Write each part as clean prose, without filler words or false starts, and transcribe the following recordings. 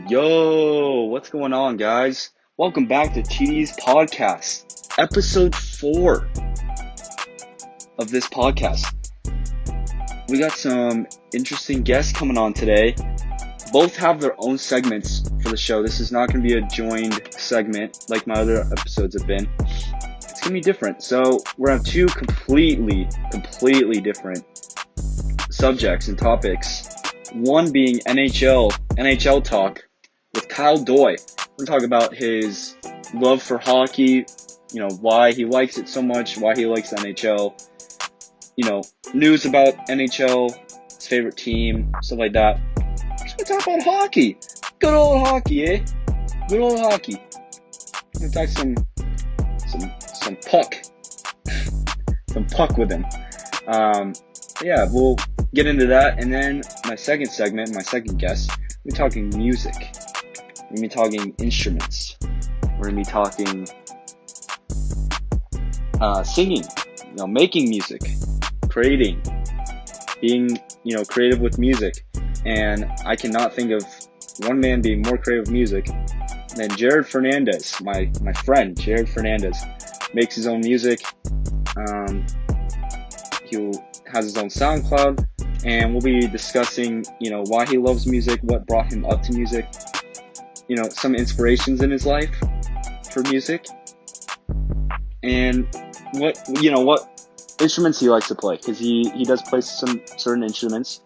Yo, what's going on, guys? Welcome back to TD's podcast, episode 4 of this podcast. We got some interesting guests coming on today. Both have their own segments for the show. This is not going to be a joined segment like my other episodes have been. It's going to be different. So we're going to have two completely different subjects and topics. One being NHL talk with Kyle Doi. We're going to talk about his love for hockey, why he likes it so much, why he likes the NHL, news about NHL, his favorite team, stuff like that. We're just going to talk about hockey. Good old hockey, eh? Good old hockey. We're going to talk some puck. Some puck with him. Yeah, we'll get into that. And then my second segment, my second guest, we're talking music. We're going to be talking instruments. We're going to be talking singing, making music, creating, being, creative with music. And I cannot think of one man being more creative with music than Jared Fernandez, my friend, Jared Fernandez. Makes his own music. He has his own SoundCloud, and we'll be discussing, why he loves music, what brought him up to music, some inspirations in his life for music, and what instruments he likes to play, because he does play some certain instruments,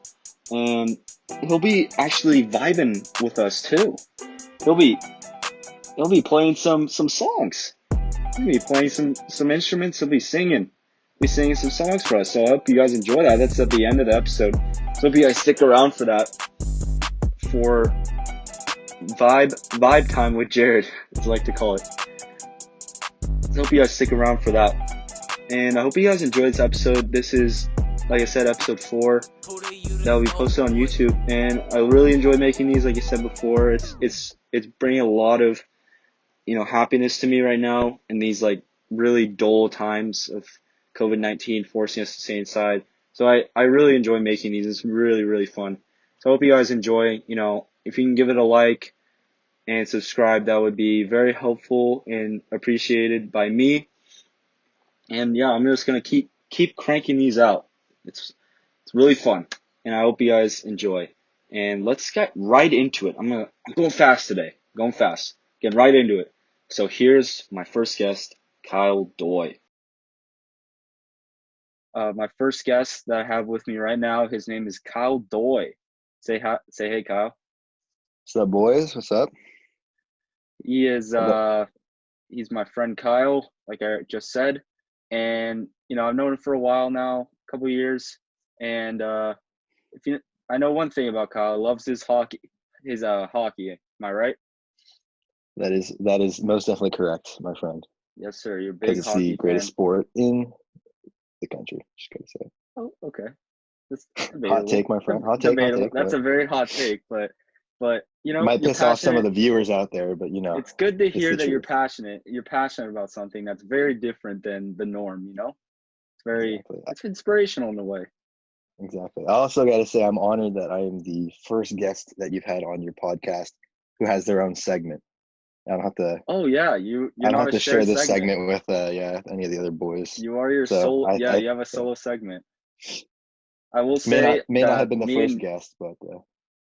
and he'll be actually vibing with us too. He'll be playing some songs. He'll be playing some instruments. He'll be singing some songs for us. So I hope you guys enjoy that. That's at the end of the episode. So hope you guys stick around for that. For vibe time with Jared, as I like to call it. So hope you guys stick around for that. And I hope you guys enjoy this episode. This is, like I said, episode 4. That will be posted on YouTube. And I really enjoy making these. Like I said before, it's bringing a lot of happiness to me right now in these really dull times of COVID-19 forcing us to stay inside. So I really enjoy making these. It's really, really fun. So I hope you guys enjoy. If you can give it a like and subscribe, that would be very helpful and appreciated by me. And yeah, I'm just going to keep cranking these out. It's really fun. And I hope you guys enjoy. And let's get right into it. I'm going fast today. Going fast. Get right into it. So here's my first guest, Kyle Doi. My first guest that I have with me right now, his name is Kyle Doi. Say hey, Kyle. What's up, boys? What's up? He is he's my friend Kyle, like I just said, and I've known him for a while now, a couple of years, and I know one thing about Kyle, he loves his hockey. Am I right? That is most definitely correct, my friend. Yes, sir. You're a big because it's hockey the greatest fan. sport in the country. Just gotta say. Oh, okay. That's Hot take, my friend. Hot take. That's a very hot take, but might piss off some of the viewers out there, but it's good to hear the that you're truth. passionate. You're passionate about something that's very different than the norm. It's very It's inspirational in a way. Exactly. I also got to say I'm honored that I am the first guest that you've had on your podcast who has their own segment. I don't have to. Oh yeah, I don't have to share this segment with any of the other boys. You are your solo. You have a solo segment. I will say may not have been the first guest, but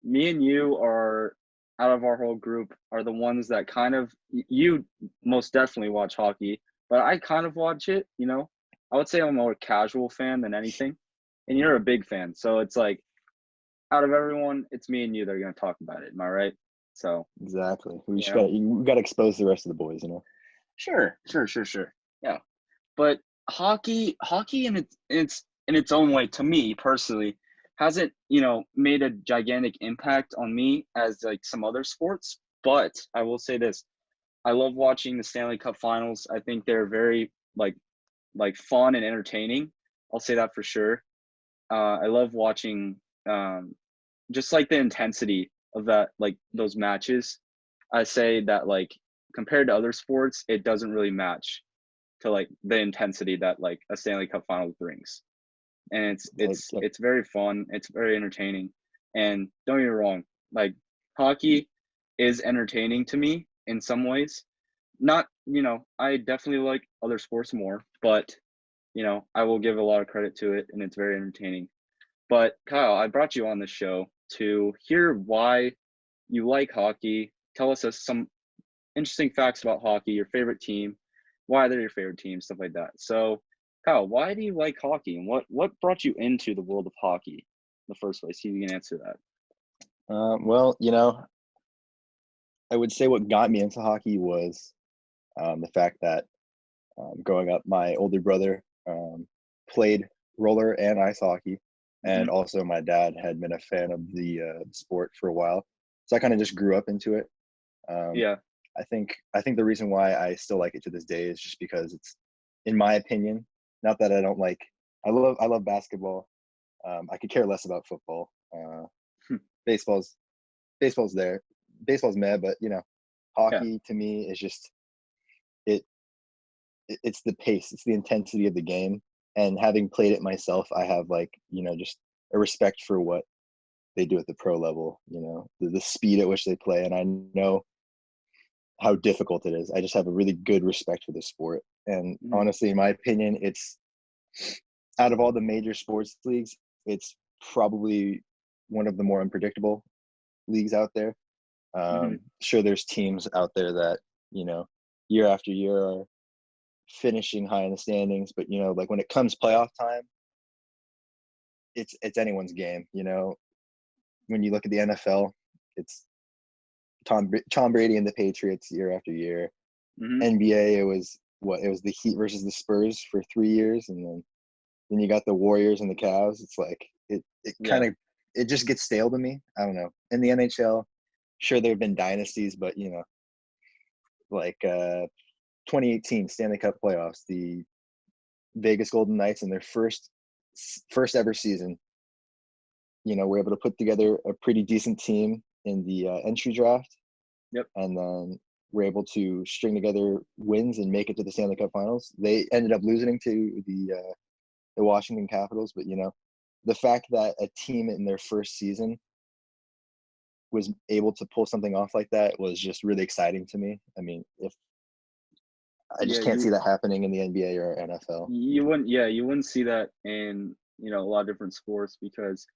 me and you are, out of our whole group, are the ones that kind of, you most definitely watch hockey, but I kind of watch it. I would say I'm a more casual fan than anything, and you're a big fan. So it's like, out of everyone, it's me and you that are going to talk about it. Am I right? So exactly. We got to expose the rest of the boys, Sure. Yeah, but hockey in its own way, to me personally, hasn't made a gigantic impact on me as like some other sports. But I will say this: I love watching the Stanley Cup Finals. I think they're very like fun and entertaining. I'll say that for sure. I love watching just like the intensity of that, like those matches. I say that compared to other sports, it doesn't really match to the intensity that a Stanley Cup Finals brings. And it's very fun. It's very entertaining. And don't get me wrong, like hockey is entertaining to me in some ways. Not, I definitely like other sports more, but I will give a lot of credit to it and it's very entertaining. But Kyle, I brought you on the show to hear why you like hockey. Tell us some interesting facts about hockey, your favorite team, why they're your favorite team, stuff like that. So, Kyle, why do you like hockey, and what brought you into the world of hockey in the first place? See if you can answer that. Well, I would say what got me into hockey was the fact that growing up, my older brother played roller and ice hockey, and Mm-hmm. also my dad had been a fan of the sport for a while, so I kind of just grew up into it. Um, Yeah. I think the reason why I still like it to this day is just because it's, in my opinion, not that I don't like. I love basketball. I could care less about football. Baseball's baseball's there. Baseball's meh, but Yeah. hockey to me is just it. It's the pace. It's the intensity of the game. And having played it myself, I have just a respect for what they do at the pro level. The speed at which they play, and I know how difficult it is. I just have a really good respect for the sport. And Mm-hmm. honestly, in my opinion, it's out of all the major sports leagues, it's probably one of the more unpredictable leagues out there. Mm-hmm. Sure, there's teams out there that year after year are finishing high in the standings, but like when it comes playoff time, it's anyone's game. When you look at the NFL, it's Tom Brady and the Patriots year after year. Mm-hmm. NBA, it was the Heat versus the Spurs for 3 years, and then you got the Warriors and the Cavs. It's like it kind Yeah. of it just gets stale to me. I don't know. In the NHL, sure there have been dynasties, but like 2018 Stanley Cup playoffs, the Vegas Golden Knights in their first ever season, were able to put together a pretty decent team in the entry draft, Yep. and then were able to string together wins and make it to the Stanley Cup Finals. They ended up losing to the Washington Capitals, but the fact that a team in their first season was able to pull something off like that was just really exciting to me. I mean, if I Yeah. just can't see You that happening in the NBA or NFL. you wouldn't. Yeah. You wouldn't see that in a lot of different sports because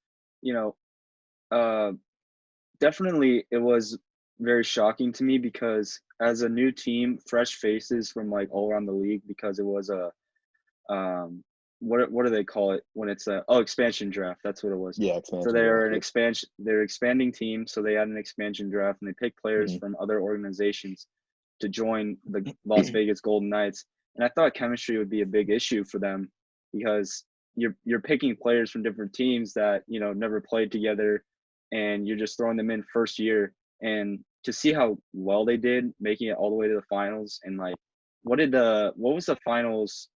you know uh definitely it was very shocking to me because as a new team, fresh faces from like all around the league because it was a um what do they call it when it's a expansion draft. That's what it was. Yeah, So expansion they're draft. an Yep. expansion they're expanding team, so they had an expansion draft and they picked players Hmm. from other organizations to join the Las Vegas Golden Knights. And I thought chemistry would be a big issue for them because you're picking players from different teams that, never played together and you're just throwing them in first year. And to see how well they did making it all the way to the finals and like what was the finals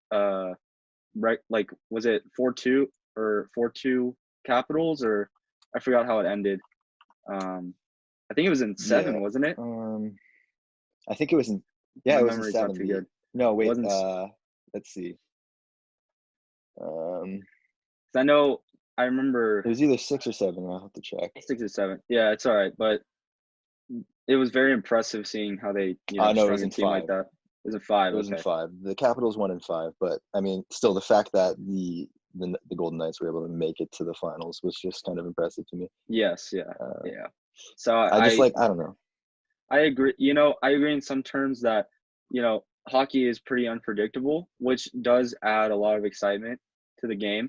right, like was it 4-2 or 4-2 Capitals, or I forgot how it ended. um I think it was in Yeah. 7, wasn't it? I think it was in. Yeah, My it was in memory's not seven. too good. No, It wait. wasn't Let's see. Um, I know I it remember was either 6 or 7. I'll have to check. 6 or 7. Yeah, it's all right, but it was very impressive seeing how they No, it was strung a in team like 5. that. Is it 5? It was in Okay. 5. The Capitals won in 5, but I mean, still, the fact that the Golden Knights were able to make it to the finals was just kind of impressive to me. Yes. Yeah. Uh, Yeah. So I just I don't know. I agree. I agree in some terms that, hockey is pretty unpredictable, which does add a lot of excitement to the game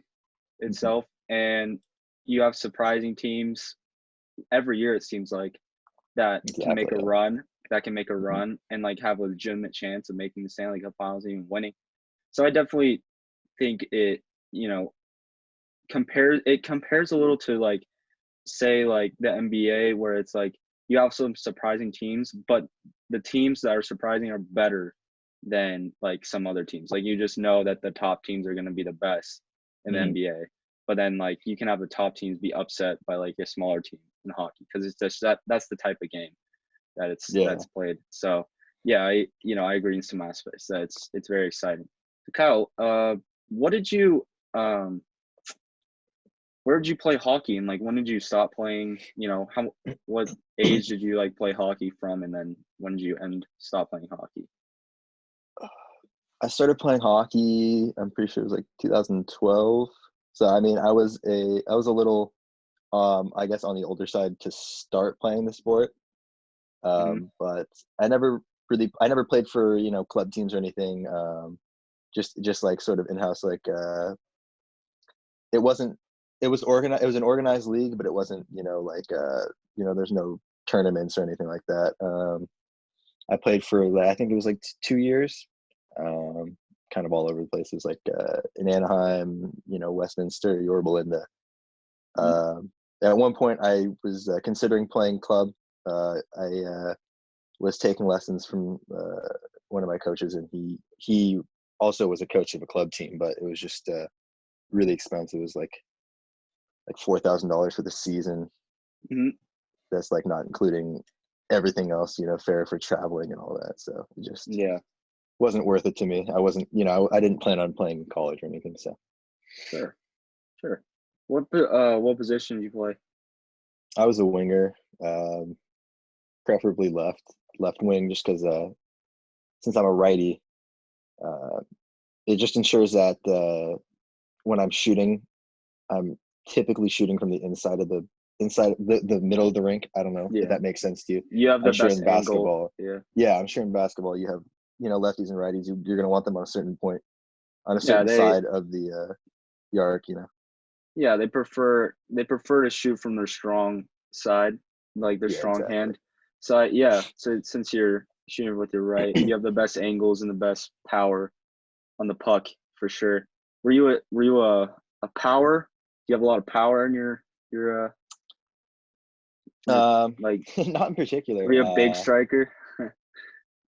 Mhm. itself. And you have surprising teams every year, it seems like, that can make Exactly. a Yeah. run, Mhm. and like have a legitimate chance of making the Stanley Cup finals and even winning. So I definitely think it compares a little to like say like the NBA where it's like you have some surprising teams, but the teams that are surprising are better than like some other teams. Like you just know that the top teams are going to be the best in the Mhm. NBA. But then like you can have the top teams be upset by like a smaller team in hockey because it's just that's the type of game that Yeah. that's played. So yeah, I agree in some aspects that it's very exciting. So Kyle, what did you um where did you play hockey, and like when did you stop playing? You know, what age did you like play hockey from, and then when did you stop playing hockey? I started playing hockey, I'm pretty sure it was like 2012. So I mean, I was a little I guess on the older side to start playing the sport. Hmm. But I never played for, club teams or anything. Just like sort of in-house, like it wasn't it was organized, it was an organized league, but it wasn't, like there's no tournaments or anything like that. I played for I think it was like 2 years, um, kind of all over the places, like in Anaheim, Westminster, Yorba Linda. Hmm. Um, at one point, I was considering playing club. I was taking lessons from one of my coaches, and he also was a coach of a club team, but it was just really expensive. It was like $4,000 for the season. Hmm. That's like not including everything else, fare for traveling and all that. So it just Yeah, wasn't worth it to me. I wasn't, I didn't plan on playing in college or anything. So sure, sure. What position did you play? I was a winger, um, preferably left wing, just because since I'm a righty, uh, it just ensures that when I'm shooting, I'm typically shooting from the inside the middle of the rink. I don't know if Yeah, that makes sense to you. you have I'm the sure best in angle. basketball, Yeah, yeah, I'm sure in basketball you have, lefties and righties. You're going to want them on a certain point, on a yeah. certain side of the arc. They prefer to shoot from their strong side, like their Yeah, strong exactly. hand. So yeah, so since you're shooting with your right, you have the best angles and the best power on the puck for sure. Were you a power? Do you have a lot of power in your Um, like? not in Were particular. you a big striker?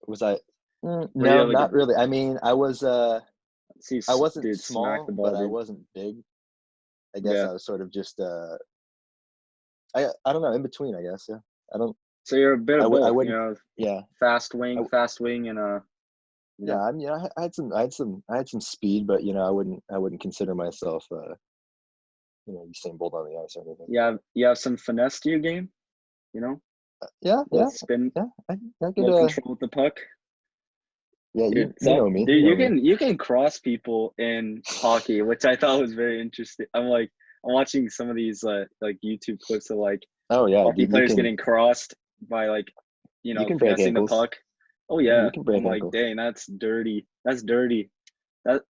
Was I? Were you No, like a not really. I mean, see I wasn't dude smack the small, but ball, I dude? wasn't big. I guess Yeah. I was sort of just I don't know, in between, I guess. Yeah. I don't So you're a bit I of would I both, wouldn't yeah. I, fast wing, and you yeah, know, I mean, I had some speed, but I wouldn't consider myself Usain Bolt on the ice or anything. you have some finesse to your game, you know, Yeah, little yeah, spin, yeah. I could little control with the puck. yeah, Dude, you know me. dude, You you know me. can cross people in hockey, which I thought was very interesting. I'm watching some of these like YouTube clips of like Oh yeah, hockey dude, players getting crossed by like you can break finessing the ankles. puck. Oh Yeah, yeah, you can I'm break like, ankles. dang, that's dirty. That's dirty. That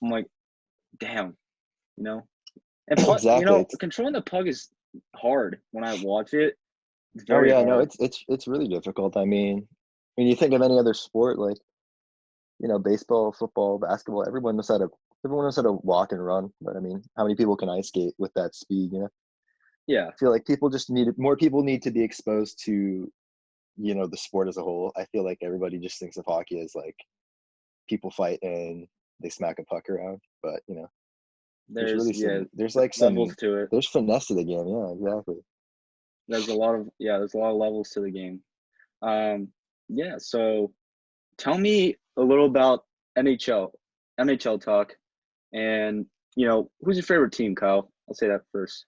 I'm like, damn, you know. And puck, Exactly. controlling the puck is hard when I watch it. It's Oh very yeah, no, hard. it's really difficult. I mean, when you think of any other sport, like baseball, football, basketball, everyone knows how to walk and run. But I mean, how many people can ice skate with that speed? Yeah, I feel like more people need to be exposed to the sport as a whole. I feel like everybody just thinks of hockey as like people fight and they smack a puck around, but there's there's really yeah, there's there's like levels to it. there's finesse to the game. Yeah, exactly. There's a lot of levels to the game. Um, yeah. So tell me a little about NHL, NHL talk, and who's your favorite team, Kyle? I'll say that first.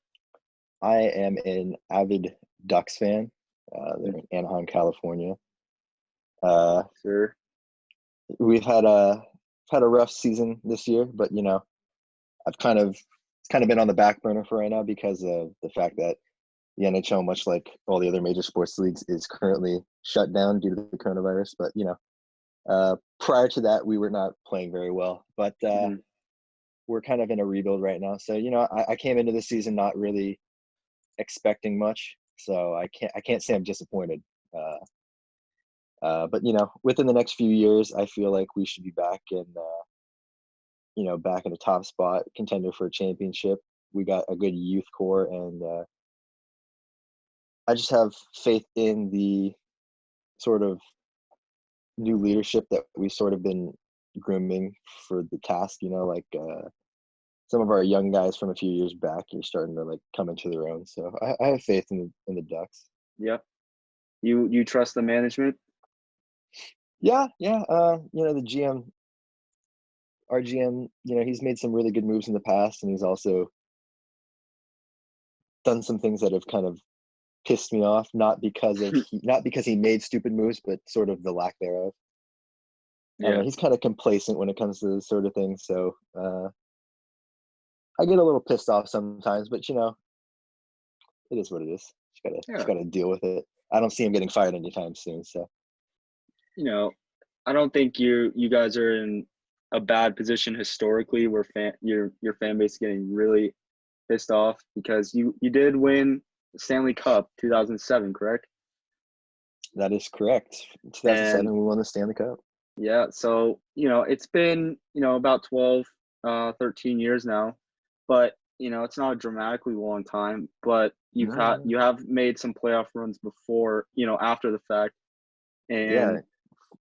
I am an avid Ducks fan. They're Mm, in Anaheim, California. Uh, sure. we've had a rough season this year, but I've kind of been on the back burner for right now because of the fact that the NHL, much like all the other major sports leagues, is currently shut down due to the coronavirus. But prior to that, we were not playing very well. But Hmm. we're kind of in a rebuild right now. So I came into the season not really expecting much. So I can't say I'm disappointed. But within the next few years, I feel like we should be back in a top spot, contender for a championship. We got a good youth core, and I just have faith in the sort of new leadership that we've sort of been grooming for the task. Like some of our young guys from a few years back are starting to like come into their own. So I have faith in the Ducks. Yeah. You trust the management? Yeah, yeah. The GM, our GM, he's made some really good moves in the past, and he's also done some things that have kind of pissed me off, not because he made stupid moves, but sort of the lack thereof. I don't Yeah. know, he's kind of complacent when it comes to this sort of thing. So I get a little pissed off sometimes, but it is what it is. Just Yeah. gotta deal with it. I don't see him getting fired anytime soon. So You know, I don't think you guys are in a bad position historically where your fan base is getting really pissed off because you did win the Stanley Cup 2007, correct? that is correct. And 2007, we won the Stanley Cup. yeah, so it's been about 12, 13 years now, but it's not a dramatically long time. But No, you have made some playoff runs before, after the fact, yeah. and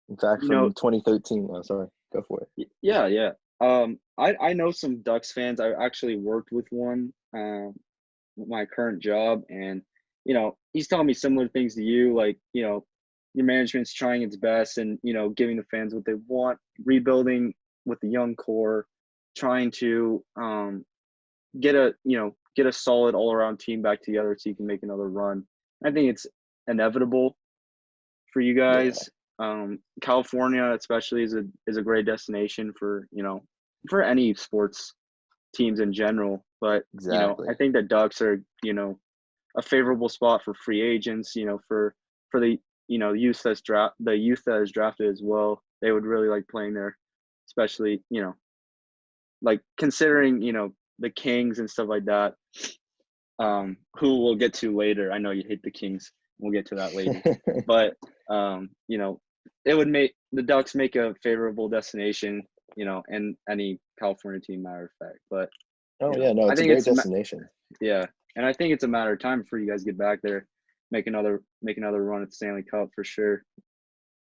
In fact, you know, from 2013. Oh, sorry. Go for it. yeah, yeah. I know some Ducks fans. I actually worked with one, with my current job, and he's telling me similar things to you, like your management's trying its best and giving the fans what they want, rebuilding with the young core, trying to get a solid all around team back together so you can make another run. I think it's inevitable for you Yeah, guys. California, especially, is a great destination for for any sports teams in general. But exactly. I think the Ducks are a favorable spot for free agents. For the the youth that is drafted as well. They would really like playing there, especially like considering the Kings and stuff like that. Who we'll get to later. I know you hate the Kings. We'll get to that later. But it would make the Ducks make a favorable destination, and any California team, matter of fact. But Oh yeah, no, I it's a think great destination. yeah, and I think it's a matter of time before you guys get back there, make another run at the Stanley Cup for sure.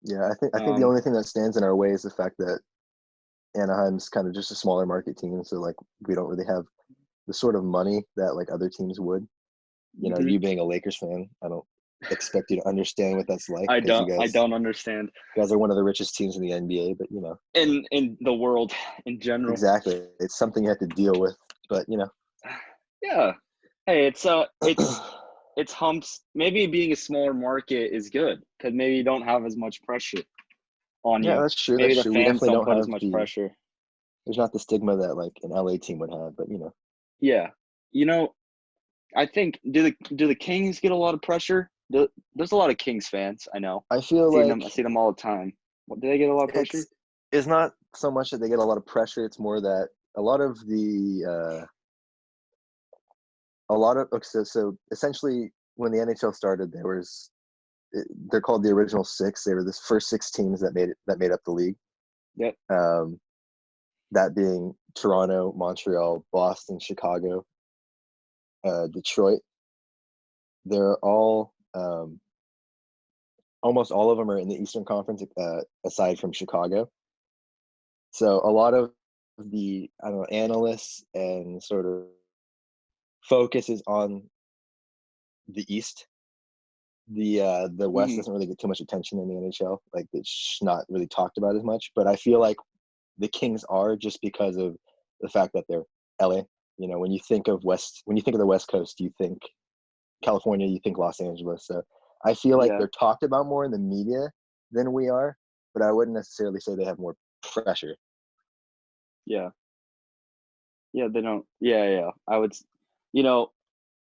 Yeah, I think the Um, only thing that stands in our way is the fact that Anaheim's kind of just a smaller market team, so like we don't really have the sort of money that like other teams would. mhm. You being a Lakers fan, I don't expect you to understand what that's like because you I guys don't understand are one of the richest teams in the NBA. But in the world in general. exactly, it's something you have to deal with. But Yeah. Hey, it's humps. Maybe being a smaller market is good because maybe you don't have as much pressure on yeah, you. that's true. Maybe That's the true. We fans definitely don't don't put as have much the pressure. there's not the stigma that like an LA team would have. But Yeah. You know, I think do the Kings get a lot of pressure? There's a lot of Kings fans. I know. I feel I like see them all the time. What, do they get a lot of pressure? it's it's not so much that they get a lot of pressure. It's more that a lot of the a lot of okay, so essentially when the NHL started, they're called the original six. They were the first six teams that made up the league. Yep. Um, that being Toronto, Montreal, Boston, Chicago, Detroit. They're all almost all of them are in the Eastern Conference, aside from Chicago. So a lot of the I don't know analysts and sort of focus is on the East. The West Hmm. doesn't really get too much attention in the NHL. Like it's not really talked about as much. But I feel like the Kings are just because of the fact that they're LA. When you think of the West Coast, you think California, you think Los Angeles. So I feel like Yeah. they're talked about more in the media than we are, but I wouldn't necessarily say they have more pressure. Yeah. Yeah. They don't. Yeah. Yeah. I would. You know,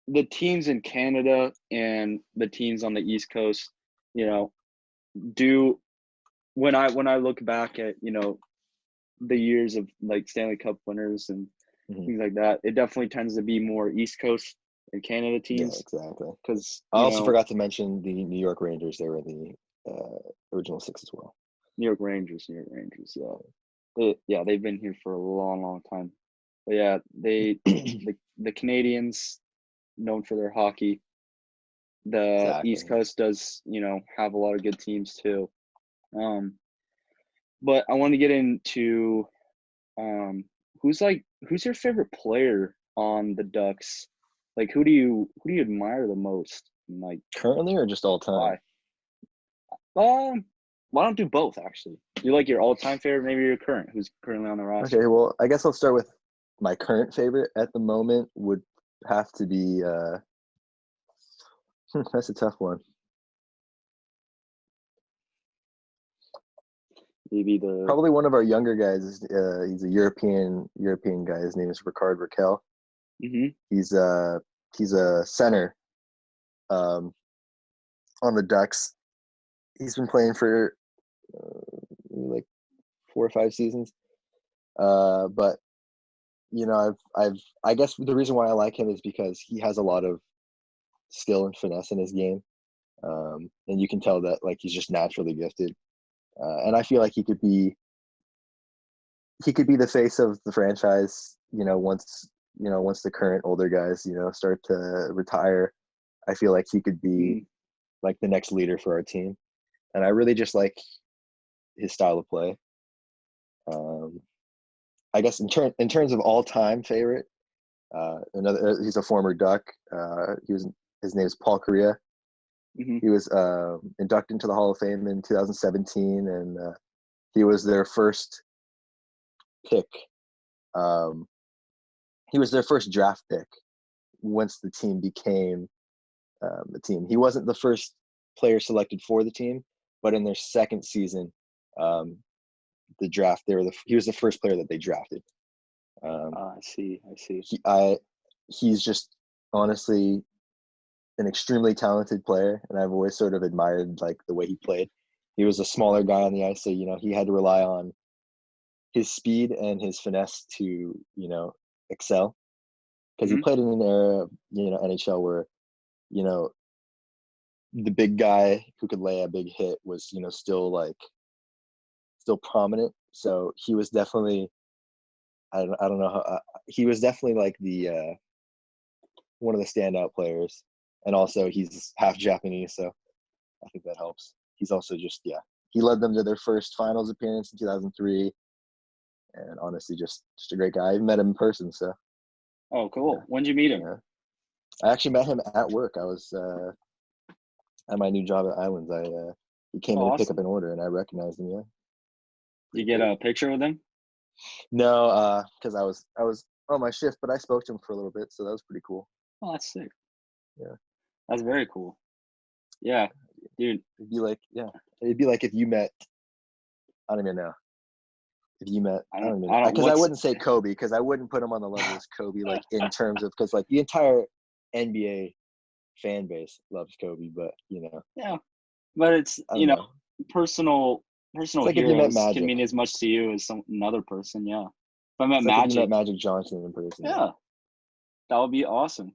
the teams in Canada and the teams on the East Coast, you know, do when I look back at the years of like Stanley Cup winners and Mhm. things like that, it definitely tends to be more East Coast and Canada Yeah, teams exactly. because I also forgot to mention the New York Rangers. They were in the original six as well. New York Rangers, yeah, they've been here for a long, long time. But yeah, the Canadians known for their hockey. The East Exactly. Coast does have a lot of good teams too. Um, but I want to get into um, who's your favorite player on the Ducks? Like who do you admire the most? And like Currently or just all time? why? Why don't do both actually? You like your all time favorite, maybe your current, who's currently on the Okay, roster? well, I guess I'll start with my current favorite at the moment would have to be. That's a tough one. Maybe the. Probably one of our younger guys. He's a European guy. His name is Ricard Raquel. Hmm. He's a center on the Ducks. He's been playing for like 4 or 5 seasons. But I guess the reason why I like him is because he has a lot of skill and finesse in his game, and you can tell that like he's just naturally gifted. And I feel like he could be the face of the franchise. Once the current older guys start to retire, I feel like he could be like the next leader for our team. And I really just like his style of play. I guess in terms of all time favorite, he's a former Duck. His name is Paul Correa. Hmm. He was inducted into the Hall of Fame in 2017, and he was their first pick. He was their first draft pick once the team became the team. He wasn't the first player selected for the team, but in their second season, the draft, he was the first player that they drafted. I see. He's just honestly an extremely talented player, and I've always sort of admired like the way he played. He was a smaller guy on the ice, so he had to rely on his speed and his finesse to excel, because he Hmm. played in an era of NHL where the big guy who could lay a big hit was still prominent. So he was definitely, I don't know how, he was definitely like the one of the standout players, and also he's half Japanese, so I think that helps. He's also just he led them to their first finals appearance in 2003, and honestly just a great guy. I met him in person, so Oh, cool. yeah. When'd you meet him? Yeah. I actually met him at work. I was at my new job at Islands. He came Oh, in to pick up awesome. an order, and I recognized him. Yeah, You pretty get cool. a picture with him? No, because I was on my shift, but I spoke to him for a little bit, so that was pretty cool. Oh, that's sick. Yeah, That's very cool. Yeah, dude. it'd be like if you met. I don't even know if you met. I don't even know, I don't. because I What's? wouldn't say Kobe, because I wouldn't put him on the level as Kobe, like in terms of, because like the entire NBA fan base loves Kobe, but Yeah, but it's I don't know. personal It's personal like if you met heroes can Magic. mean as much to you as another person. Yeah. If I met It's like if you met Magic, Magic Johnson in person. yeah, that would be awesome.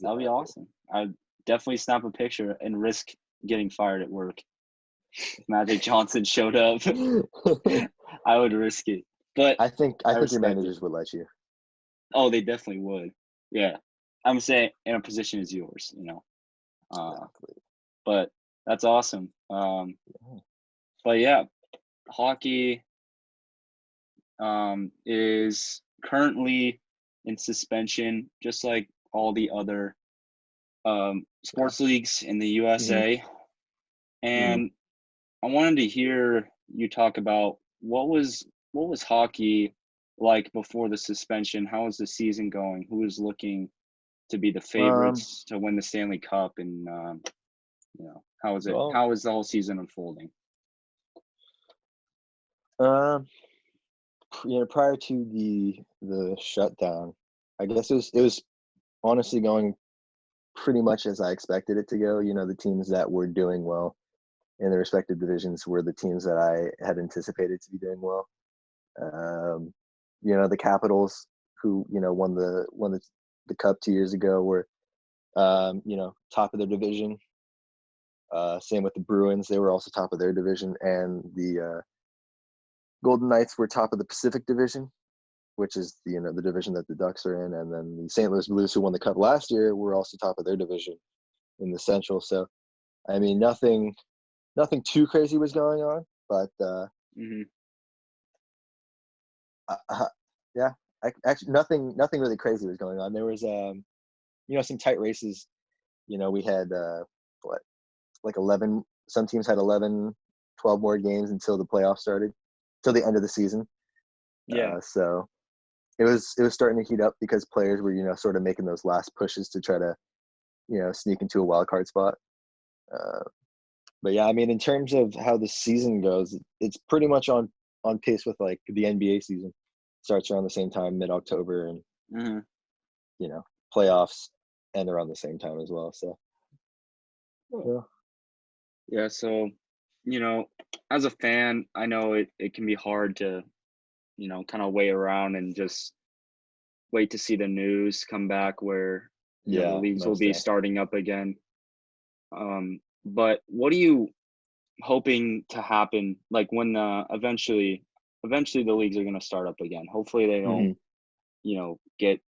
That would be Exactly. awesome. I'd definitely snap a picture and risk getting fired at work. If Magic Johnson showed up, I would risk it. But I think your respect it. managers would let you. Oh, they definitely would. Yeah. I'm saying in a position as yours. Exactly. But that's awesome. Yeah. But yeah, hockey is currently in suspension, just like all the other sports leagues in the Mm-hmm. USA. Mm-hmm. And I wanted to hear you talk about what was hockey like before the suspension? How was the season going? Who was looking to be the Um. favorites to win the Stanley Cup? And how was it? Well. How was the whole season unfolding? Um. Prior to the shutdown, I guess it was honestly going pretty much as I expected it to go. The teams that were doing well in their respective divisions were the teams that I had anticipated to be doing well. Um, the Capitals, who won the cup 2 years ago, were top of their division. Same with the Bruins; they were also top of their division, and the Golden Knights were top of the Pacific Division, which is the division that the Ducks are in, and then the St. Louis Blues, who won the cup last year, were also top of their division in the Central. So, I mean, nothing too crazy was going on, but Hmm. yeah, actually, nothing really crazy was going on. There was some tight races. We had what, like 11. Some teams had 11, 12 more games until the playoffs started, till the end of the season. Yeah. So it was starting to heat up because players were, sort of making those last pushes to try to, sneak into a wild card spot. Uh, but yeah, I mean, in terms of how the season goes, it's pretty much on pace with like the NBA season. Starts around the same time, mid October, and Hmm. you know, playoffs end around the same time as well. So yeah, Yeah, so, you know, as a fan, I know it can be hard to, kind of wait around and just wait to see the news come back where, the yeah, leagues will most be definitely. starting up again. But what are you hoping to happen, like when eventually the leagues are going to start up again? Hopefully they don't, Hmm. get,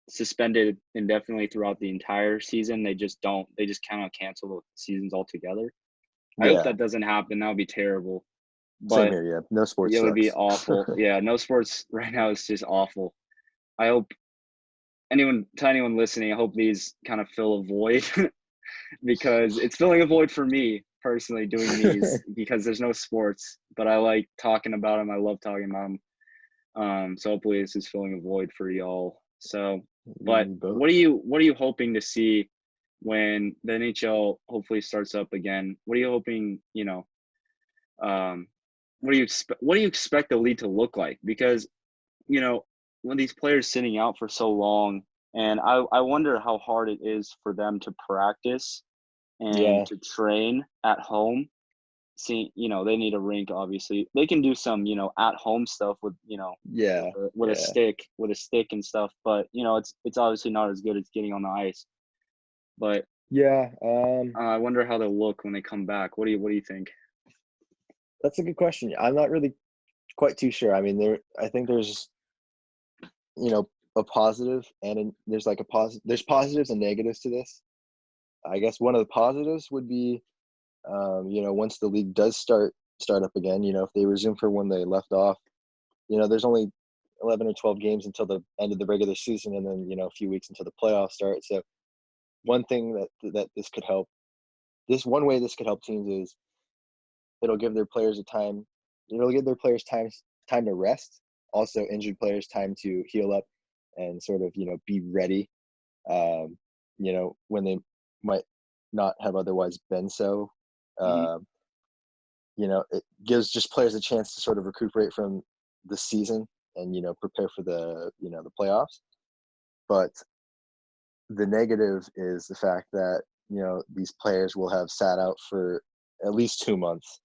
suspended indefinitely throughout the entire season. They just cannot cancel the seasons altogether. I hope Yeah, that doesn't happen. That would be terrible. same But here. Yeah, no sports it would be sucks. awful. Yeah, no sports right now is just awful. I hope anyone listening, I hope these kind of fill a void because it's filling a void for me personally doing these because there's no sports, but I like talking about them. I love talking about them. So hopefully this is filling a void for y'all. So, You but and me both. what are you hoping to see when the NHL hopefully starts up again? What are you hoping, um, what do you expect the league to look like? Because, you know, when these players sitting out for so long, and I wonder how hard it is for them to practice and Yeah, to train at home. See, they need a rink, obviously. They can do some, at home stuff with, yeah, with a yeah, stick and stuff, but it's obviously not as good as getting on the ice. But yeah. I wonder how they'll look when they come back. What do you think? That's a good question. I'm not really quite too sure. I mean, I think there's a positive there's like there's positives and negatives to this. I guess one of the positives would be, once the league does start up again, if they resume for when they left off, there's only 11 or 12 games until the end of the regular season, and then a few weeks until the playoffs start. So one thing that this one way this could help teams is it'll give their players it'll give their players time to rest, also injured players time to heal up and sort of be ready, um, when they might not have otherwise been so. Hmm. Um, it gives just players a chance to sort of recuperate from the season and prepare for the playoffs. But the negative is the fact that these players will have sat out for at least 2 months,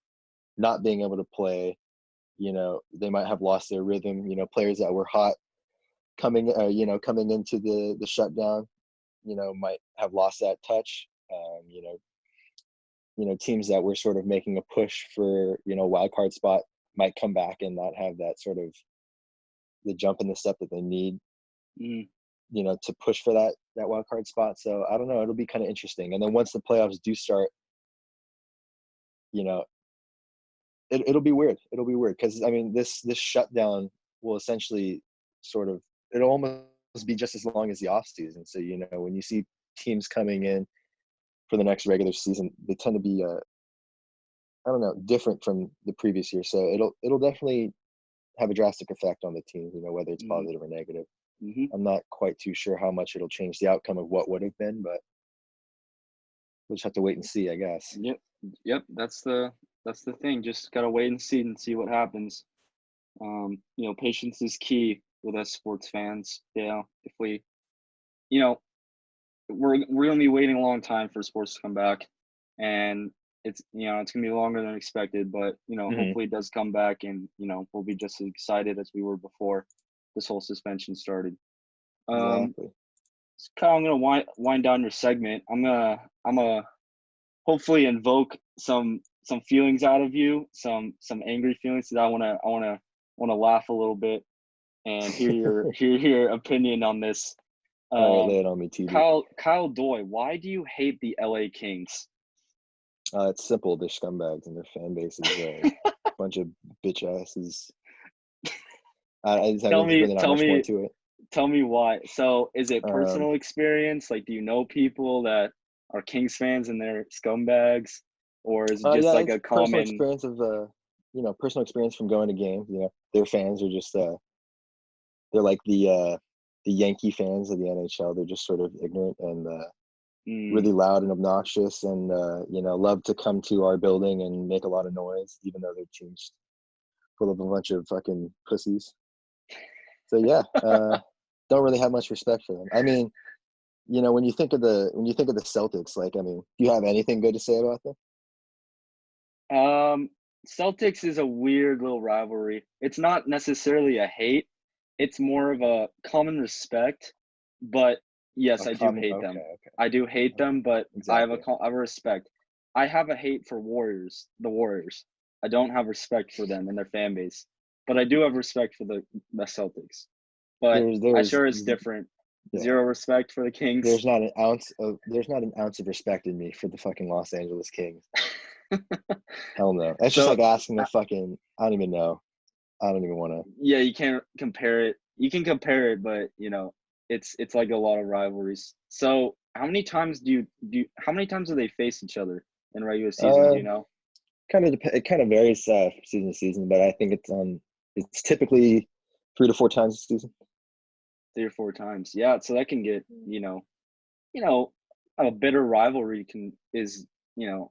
not being able to play. They might have lost their rhythm. Players that were hot coming into the shutdown, might have lost that touch. Teams that were sort of making a push for wild card spot might come back and not have that sort of the jump in the step that they need, Hmm. to push for that wild card spot. So I don't know. It'll be kind of interesting. And then once the playoffs do start, you know, it'll be weird. It'll be weird because I mean this shutdown will essentially sort of it'll almost be just as long as the off season. So when you see teams coming in for the next regular season, they tend to be I don't know, different from the previous year. So it'll definitely have a drastic effect on the team, whether it's Hmm. positive or negative. Hmm. I'm not quite too sure how much it'll change the outcome of what would have been, but we'll just have to wait and see, I guess. Yep. Yep. That's the thing. Just gotta wait and see what happens. Patience is key with us sports fans. If we, you know, we're gonna be waiting a long time for sports to come back, and it's gonna be longer than expected. But Hmm. hopefully it does come back, and we'll be just as excited as we were before this whole suspension started. Um, Exactly. Kyle, I'm gonna wind down your segment. I'm gonna hopefully invoke some feelings out of you, some angry feelings that I wanna laugh a little bit and hear your opinion on this. All right, lay Um, it on me, TB. Kyle Doy, why do you hate the LA Kings? It's simple. They're scumbags, and their fan base is a bunch of bitch asses. I Tell mean, there's me, really not tell much more me, to it. tell me why. So, is it Um, personal experience? Like, do you know people that are Kings fans and they're scumbags, or is it just yeah, like it's a common? personal experience from going to games. Their fans are just they're like the Yankee fans of the NHL. They're just sort of ignorant and Mm, really loud and obnoxious, and love to come to our building and make a lot of noise, even though their team's full of a bunch of fucking pussies. So yeah, don't really have much respect for them. I mean, when you think of the Celtics, like, I mean, do you have anything good to say about them? um, Celtics is a weird little rivalry. It's not necessarily a hate. It's more of a common respect. But yes, A I do common, hate them. okay, okay, I do hate okay, them, but exactly. I have a respect. I have a hate for the Warriors. I don't have respect for them and their fan base, but I do have respect for the Celtics. But There's I there's sure is different. yeah, Zero respect for the Kings. there's not an ounce of respect in me for the fucking Los Angeles Kings. Hell no. That's just So like asking the fucking, I don't even know. I don't even want to. yeah, you can't compare it. You can compare it, but it's like a lot of rivalries. So how many times do they face each other in regular season? Do Uh, you know? it kind of varies season to season, but I think it's typically 3 to 4 times a season. 3 or 4 times. Yeah, so that can get, you know, a bitter rivalry you know,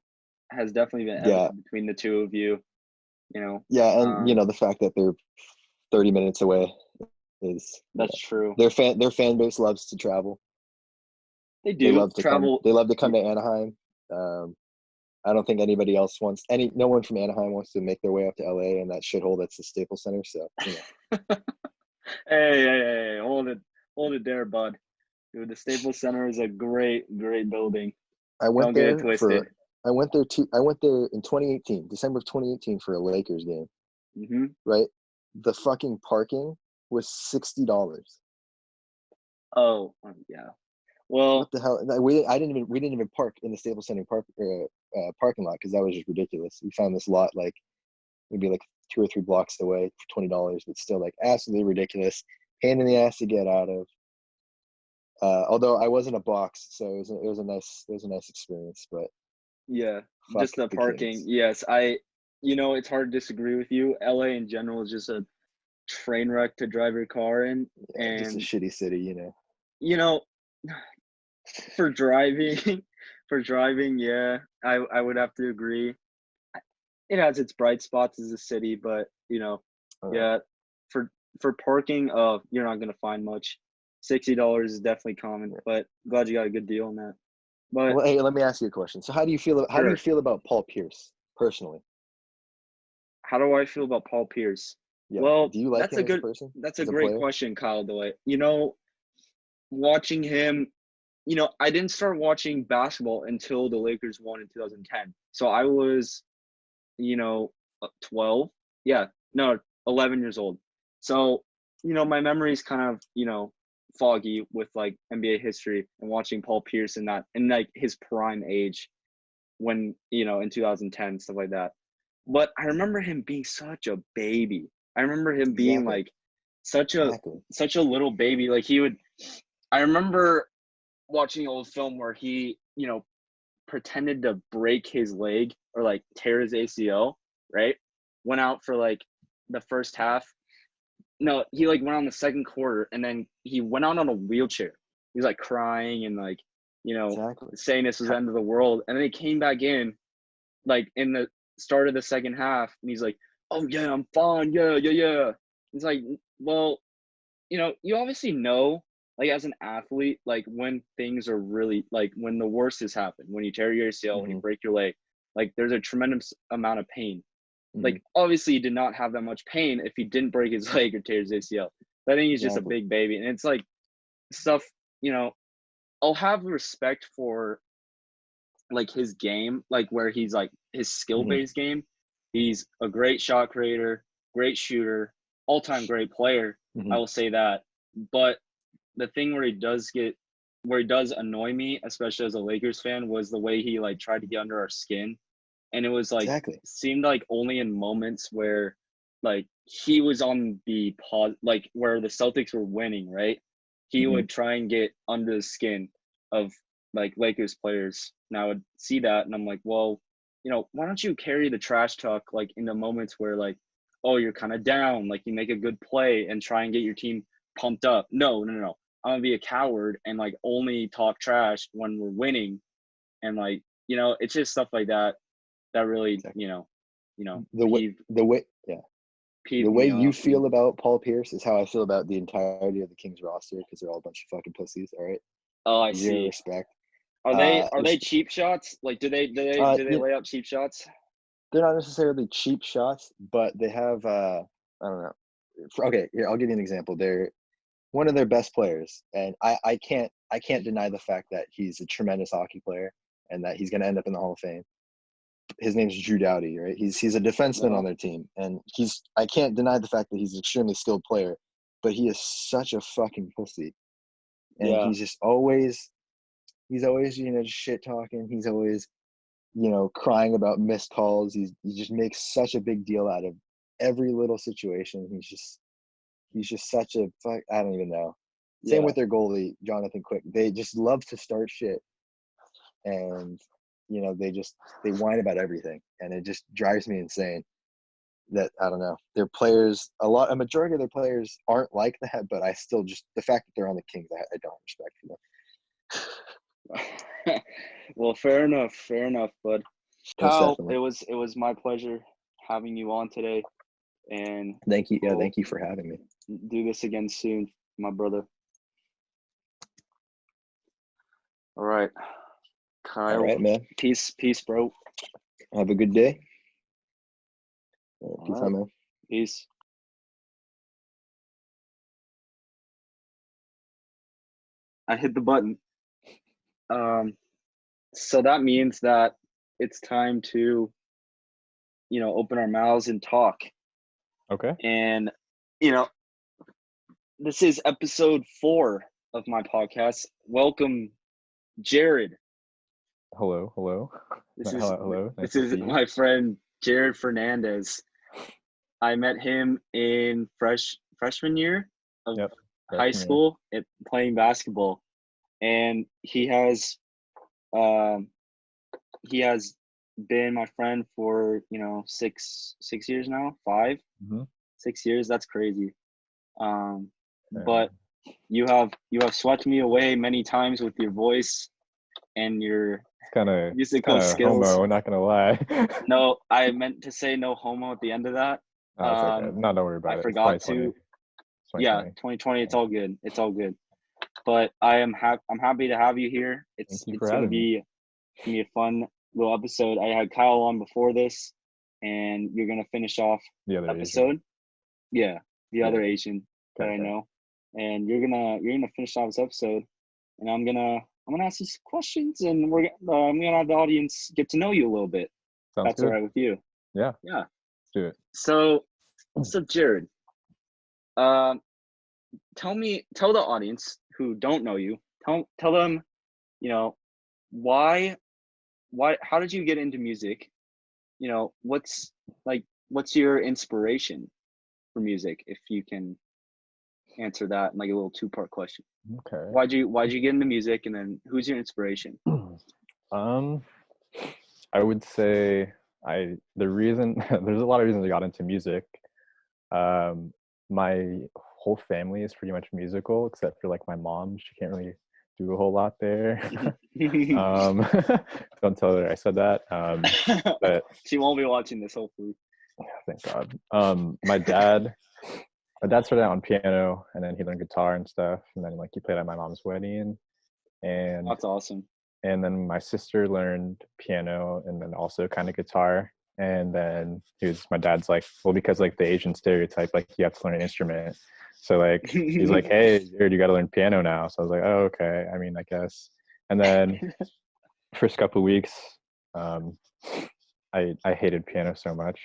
has definitely been Yeah, evident between the two of you, you know. yeah, and Um, the fact that they're 30 minutes away is, that's true. their fan base loves to travel. They do travel. They love to come to Anaheim. Um, I don't think anybody else no one from Anaheim wants to make their way up to LA and that shithole that's the Staples Center. So, Hey, hold it there, bud. Dude, the Staples Center is a great building. I went Don't get it there twisted. for I went there in 2018, December of 2018 for a Lakers game, Hmm. right? The fucking parking was $60. Oh, yeah. What Well, the hell? We didn't even park in the Staples Center parking lot because that was just ridiculous. We found this lot like maybe like 2 or 3 blocks away for $20, but still like absolutely ridiculous. Pain in the ass to get out of. Although I was in a box, so it was a nice experience. But yeah, fuck just the the parking. Kings. Yes, it's hard to disagree with you. LA in general is just a train wreck to drive your car in. Yeah, just a And, shitty city. you know, for driving, for driving, yeah, I would have to agree. It has its bright spots as a city, but Uh, yeah, for for parking, you're not gonna find much. $60 is definitely common, yeah. but glad you got a good deal on that. But Well, hey, let me ask you a question. So, how do you sure, feel about Paul Pierce personally? how do I feel about Paul Pierce? Yeah, Well, do you like him as a person, that's a as a great player? question, Kyle DeWitt. Watching him, I didn't start watching basketball until the Lakers won in 2010. So I was, 12. Yeah, no, 11 years old. So, my memory is kind of, foggy with like NBA history and watching Paul Pierce in like his prime age when, in 2010, stuff like that. But I remember him being such a baby. I remember him being Exactly, like such a exactly. such a little baby. Like he would I remember watching an old film where he, pretended to break his leg or like tear his ACL, right? Went out for like the first half. No, he like went on the second quarter and then he went out on a wheelchair. He was like crying and like, Exactly. saying this was the Ha- end of the world. And then he came back in like in the start of the second half and he's like, "Oh yeah, I'm fine. Yeah." He's like, "Well, you obviously know, like as an athlete, like when things are really like when the worst has happened, when you tear your ACL, when you mhm, break your leg, like there's a tremendous amount of pain. mhm. Like obviously he did not have that much pain if he didn't break his leg or tear his ACL. But I think he's just a Exactly. big baby. And it's like stuff, you know, I'll have respect for like his game, like where he's like his skill Mhm, based game. He's a great shot creator, great shooter, all time great player. I mhm. will say that. But the thing where he does annoy me, especially as a Lakers fan, was the way he like tried to get under our skin. And it was like Exactly. seemed like only in moments where like he was on the pause, like where the Celtics were winning, right? He Mhm. would try and get under the skin of like Lakers players. And I would see that and I'm like, well, why don't you carry the trash talk like in the moments where like, oh, you're kind of down, like you make a good play and try and get your team pumped up. No, no, no, no. I'm gonna be a coward and like only talk trash when we're winning, and like it's just stuff like that that really Exactly. The way peeve the way yeah the peeve way me you off, dude. feel about Paul Pierce is how I feel about the entirety of the Kings roster because they're all a bunch of fucking pussies. All right, Oh, I zero see. respect. Are they It's, cheap shots? Like, do they you, lay up cheap shots? they're not necessarily cheap shots, but they have I don't know. Okay, here I'll give you an example. They're one of their best players, and I can't deny the fact that he's a tremendous hockey player and that he's going to end up in the Hall of Fame. His name's Drew Doughty, right? He's a defenseman on No. their team, and I can't deny the fact that he's an extremely skilled player, but he is such a fucking pussy, and Yeah. he's always just shit talking. He's always crying about missed calls. He just makes such a big deal out of every little situation. He's just such a fuck. I don't even know. Same Yeah. with their goalie, Jonathan Quick. They just love to start shit, and they whine about everything, and it just drives me insane. That I don't know. Their players, a majority of their players aren't like that, but I still just the fact that they're on the Kings, I don't respect for Well, fair enough. Fair enough, bud. them. Most Kyle, definitely. it was my pleasure having you on today, and Thank you. Yeah, we'll thank you for having me. do this again soon, my brother. All right, All Kyle. right, man. Peace, bro. Have a good day. All Peace right, out, man. peace. I hit the button. Um, so that means that it's time to, open our mouths and talk. Okay. And, you know, this is episode 4 of my podcast. Welcome, Jared. Hello. This is Hello. Nice this to is see you. my friend Jared Fernandez. I met him in freshman year of Yep. high Freshman year. school playing basketball, and he has been my friend for 6 years now, 5 Mm-hmm. 6 years. That's crazy. Yeah. But you have swept me away many times with your voice and your It's kind of musical skills. homo. Not gonna lie. No, I meant to say no homo at the end of that. No, it's okay. No, don't worry about I it. forgot It's 2020. to. It's Yeah, 2020. 2020. It's all good. It's all good. But I'm happy to have you here. Thank It's you for gonna having me. be a fun little episode. I had Kyle on before this, and you're gonna finish off The other Asian. episode. Yeah, the Yeah. other Asian that I Okay. know, and you're gonna finish off this episode, and I'm gonna ask you some questions, and I'm gonna have the audience get to know you a little bit. Sounds That's all good. right with you. Yeah. Yeah. Let's do it. So Jared, tell the audience who don't know you, tell them, why, how did you get into music? What's your inspiration for music? If you can answer that in like a little 2-part question. Okay. Why'd you get into music, and then who's your inspiration? I would say the reason there's a lot of reasons I got into music. My whole family is pretty much musical, except for like my mom. She can't really do a whole lot there. Don't tell her I said that. But She won't be watching this, hopefully. thank God. My dad started out on piano, and then he learned guitar and stuff, and then like he played at my mom's wedding, and That's awesome. and then my sister learned piano and then also kind of guitar. And then my dad's like, well, because like the Asian stereotype, like you have to learn an instrument. So like, he's like, hey, Jared, you got to learn piano now. So I was like, oh, okay. I mean, I guess. And then first couple of weeks, I hated piano so much.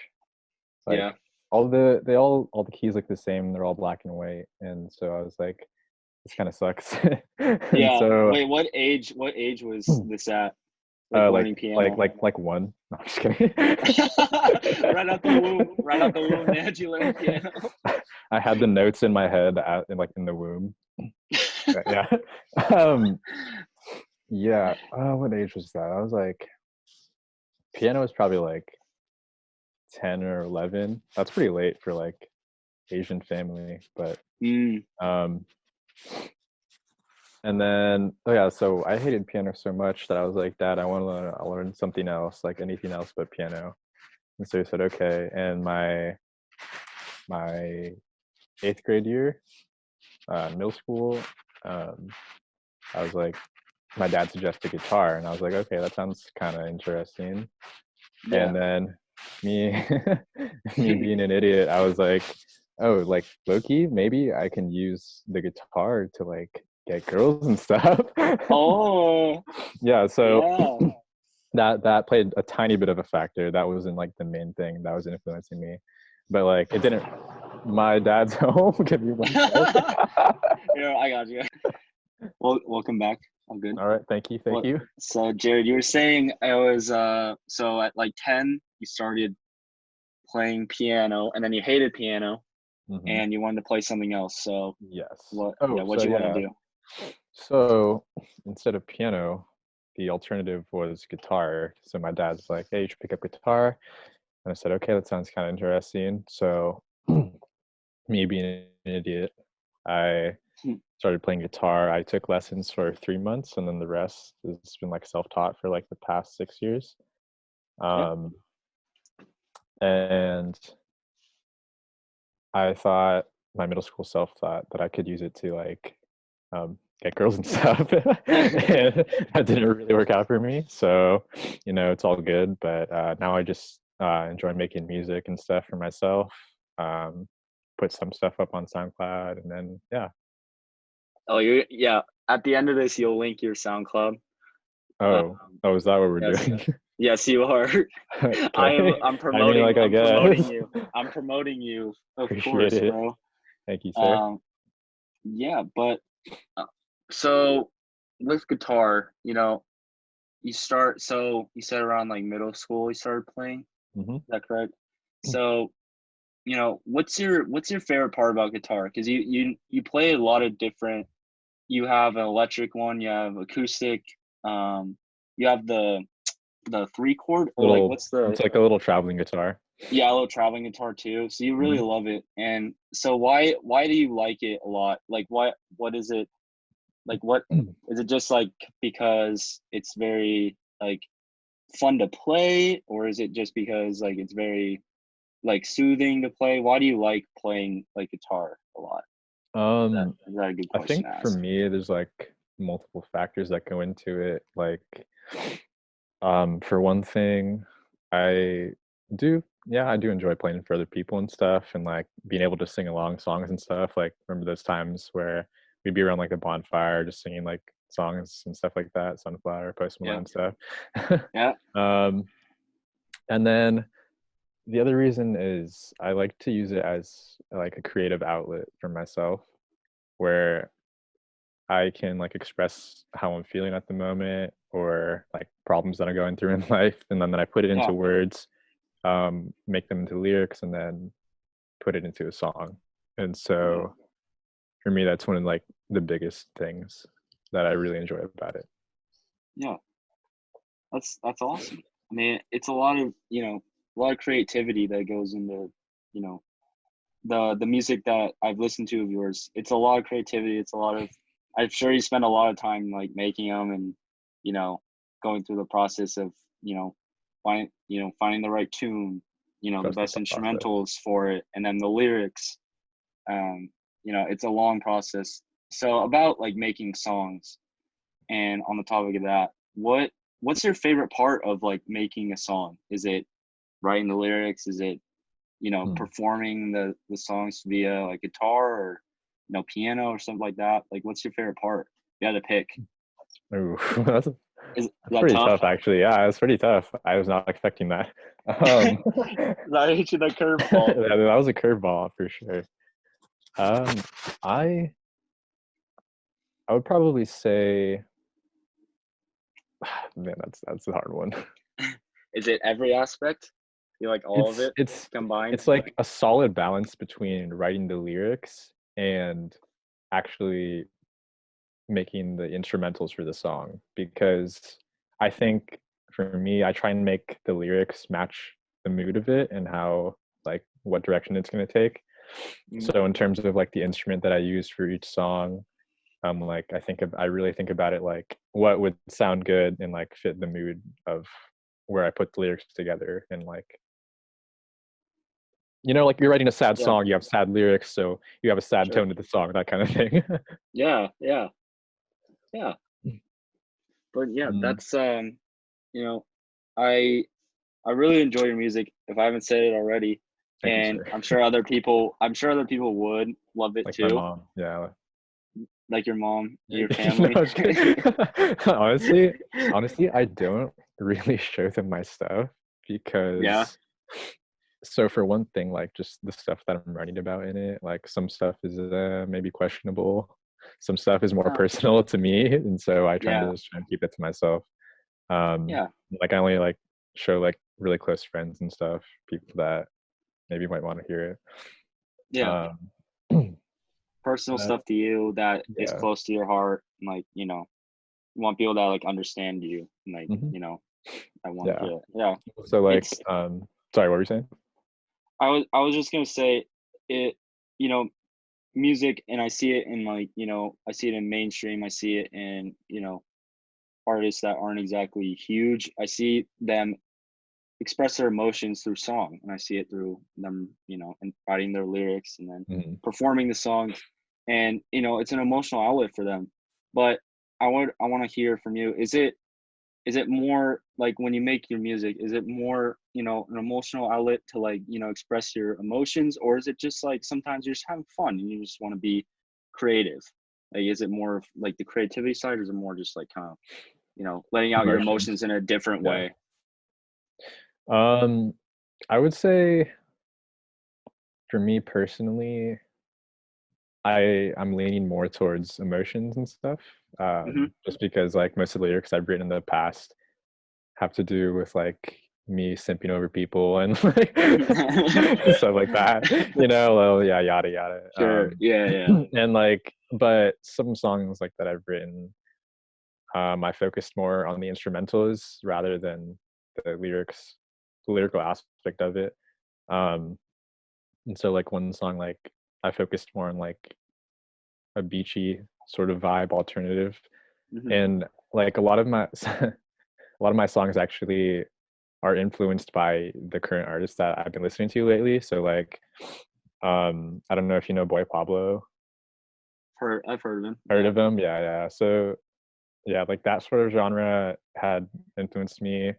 Like Yeah. all the keys look the same. They're all black and white. And so I was like, this kind of sucks. Yeah. So, wait, what age was this at? Learning piano. like 1. No, I'm just kidding. Right out the womb, they had you learn piano. I had the notes in my head in the womb. Yeah. Yeah. What age was that? I was like, piano was probably like 10 or 11. That's pretty late for like Asian family, but Mm. um, and then so I hated piano so much that I was like, Dad, I learn something else, like anything else but piano. And so he said, okay. And my 8th grade year, middle school, um, I was like, my dad suggested guitar, and I was like, okay, that sounds kind of interesting. Yeah. And then me, me being an idiot, I was like, oh, like Loki, maybe I can use the guitar to like get girls and stuff. Oh, Yeah, so yeah. that played a tiny bit of a factor. That wasn't like the main thing that was influencing me, but like it didn't. My dad's home. Give me one sec. I got you. Well, welcome back. I'm good. All right, thank you, thank What? you. So, Jared, you were saying I was so at like 10, you started playing piano, and then you hated piano, Hmm. and you wanted to play something else. So, Yes. what? Yeah, Oh, what'd so you want to yeah. do? So instead of piano, the alternative was guitar. So my dad's like, hey, you should pick up guitar. And I said, okay, that sounds kind of interesting. So me being an idiot, I Hmm. started playing guitar. I took lessons for 3 months, and then the rest has been like self-taught for like the past 6 years. Yeah. Um, and I thought my middle school self thought that I could use it to like get girls and stuff, and that didn't really work out for me. So, it's all good. But now I just enjoy making music and stuff for myself. Um, put some stuff up on SoundCloud, and then yeah. Oh, yeah. At the end of this, you'll link your SoundCloud. Oh, oh, is that what we're Yes, doing? yes, you are. Okay. I'm I mean, promoting. like, I I'm promoting guess. you. I'm promoting you. Of Appreciate course, it. bro. Thank you, sir. Yeah, but uh, so with guitar, you start. So you said around like middle school, you started playing. Hmm. Is that correct? So what's your favorite part about guitar? Because you play a lot of different. You have an electric one. You have acoustic. Um, you have the 3 chord, or like Little, what's the it's like a little traveling guitar. yeah, a little traveling guitar too. So you really Hmm. love it. And so why do you like it a lot? Like what is it, like what is it, just like because it's very like fun to play, or is it just because like it's very like soothing to play? Why do you like playing like guitar a lot? Is that Um, is that a good I question think to for ask? me, there's like multiple factors that go into it. Like, for one thing, I I do enjoy playing for other people and stuff, and like being able to sing along songs and stuff. Like, remember those times where we'd be around like a bonfire, just singing like songs and stuff like that, Sunflower, Post Yeah. Malone stuff. Yeah. um, and then the other reason is I like to use it as like a creative outlet for myself, where I can like express how I'm feeling at the moment, or like problems that I'm going through in life, and then I put it Yeah. into words, make them into lyrics, and then put it into a song. And Yeah. so for me, that's one of like the biggest things that I really enjoy about it. Yeah. That's awesome. I mean, it's a lot of, a lot of creativity that goes into, you know, the music that I've listened to of yours. It's a lot of creativity. It's a lot of, I'm sure you spend a lot of time like making them, and, you know, going through the process of, finding the right tune, the Trust the best process. instrumentals for it, and then the lyrics. Um, it's a long process. So about like making songs, and on the topic of that, what's your favorite part of like making a song? Is it writing the lyrics? Is it, Hmm. performing the songs via like guitar, or piano or something like that? Like, what's your favorite part? You had to pick. Ooh, that's Is that's that pretty tough? tough, actually. Yeah, it's pretty tough. I was not expecting that. I hit you the curveball. Yeah, that was a curveball for sure. Um, I I would probably say, man, that's a hard one. Is it every aspect? You like all of It's it it's combined? it's like a solid balance between writing the lyrics and actually making the instrumentals for the song, because I think for me, I try and make the lyrics match the mood of it and how, like, what direction it's going to take. So in terms of like the instrument that I use for each song, like I really think about it like what would sound good and like fit the mood of where I put the lyrics together, and like like you're writing a sad Yeah. song, you have sad lyrics, so you have a sad Sure. tone to the song, that kind of thing. Yeah. Yeah. But yeah, Mm, that's you know, I I really enjoy your music. If I haven't said it already, thank you, and sir. I'm sure other people would love it Like my too, mom, yeah. like your mom, your No, family. I was kidding. Honestly, I don't really show them my stuff Yeah. because, so for one thing, like just the stuff that I'm writing about in it, like some stuff is maybe questionable, some stuff is more Yeah. personal to me, and so I Yeah. just try and keep it to myself. Um, Yeah. like I only like show like really close friends and stuff, people that maybe might want to hear it. Yeah. Um, Personal uh, stuff to you that is yeah. close to your heart. Like, you want people that like understand you. Like, Hmm. I want to Yeah. hear it. Yeah. So like, It's sorry, what were you saying? I was just gonna say it, you know, music, and I see it in like, I see it in mainstream, I see it in, artists that aren't exactly huge. I see them express their emotions through song, and I see it through them, and writing their lyrics and then Mhm. performing the songs. And it's an emotional outlet for them. But I want to hear from you. Is it more like when you make your music, is it more, an emotional outlet to like, express your emotions, or is it just like sometimes you're just having fun and you just want to be creative? Like, is it more of like the creativity side, or is it more just like kind of, letting out your Emotions. emotions in a different Yeah. way? Um, I would say for me personally, I'm leaning more towards emotions and stuff. Hmm. Just because like most of the lyrics I've written in the past have to do with like me simping over people and like stuff like that. Well, yeah, yada yada. Sure. Yeah. Yeah. And like, but some songs like that I've written, I focused more on the instrumentals rather than the lyrics, the lyrical aspect of it. Um, and so like one song, like I focused more on like a beachy sort of vibe alternative, Hmm. and like a lot of my a lot of my songs actually are influenced by the current artists that I've been listening to lately. So like, I don't know if you know Boy Pablo. I've heard of him. Heard Yeah. of him? Yeah, yeah. So yeah, like that sort of genre had influenced me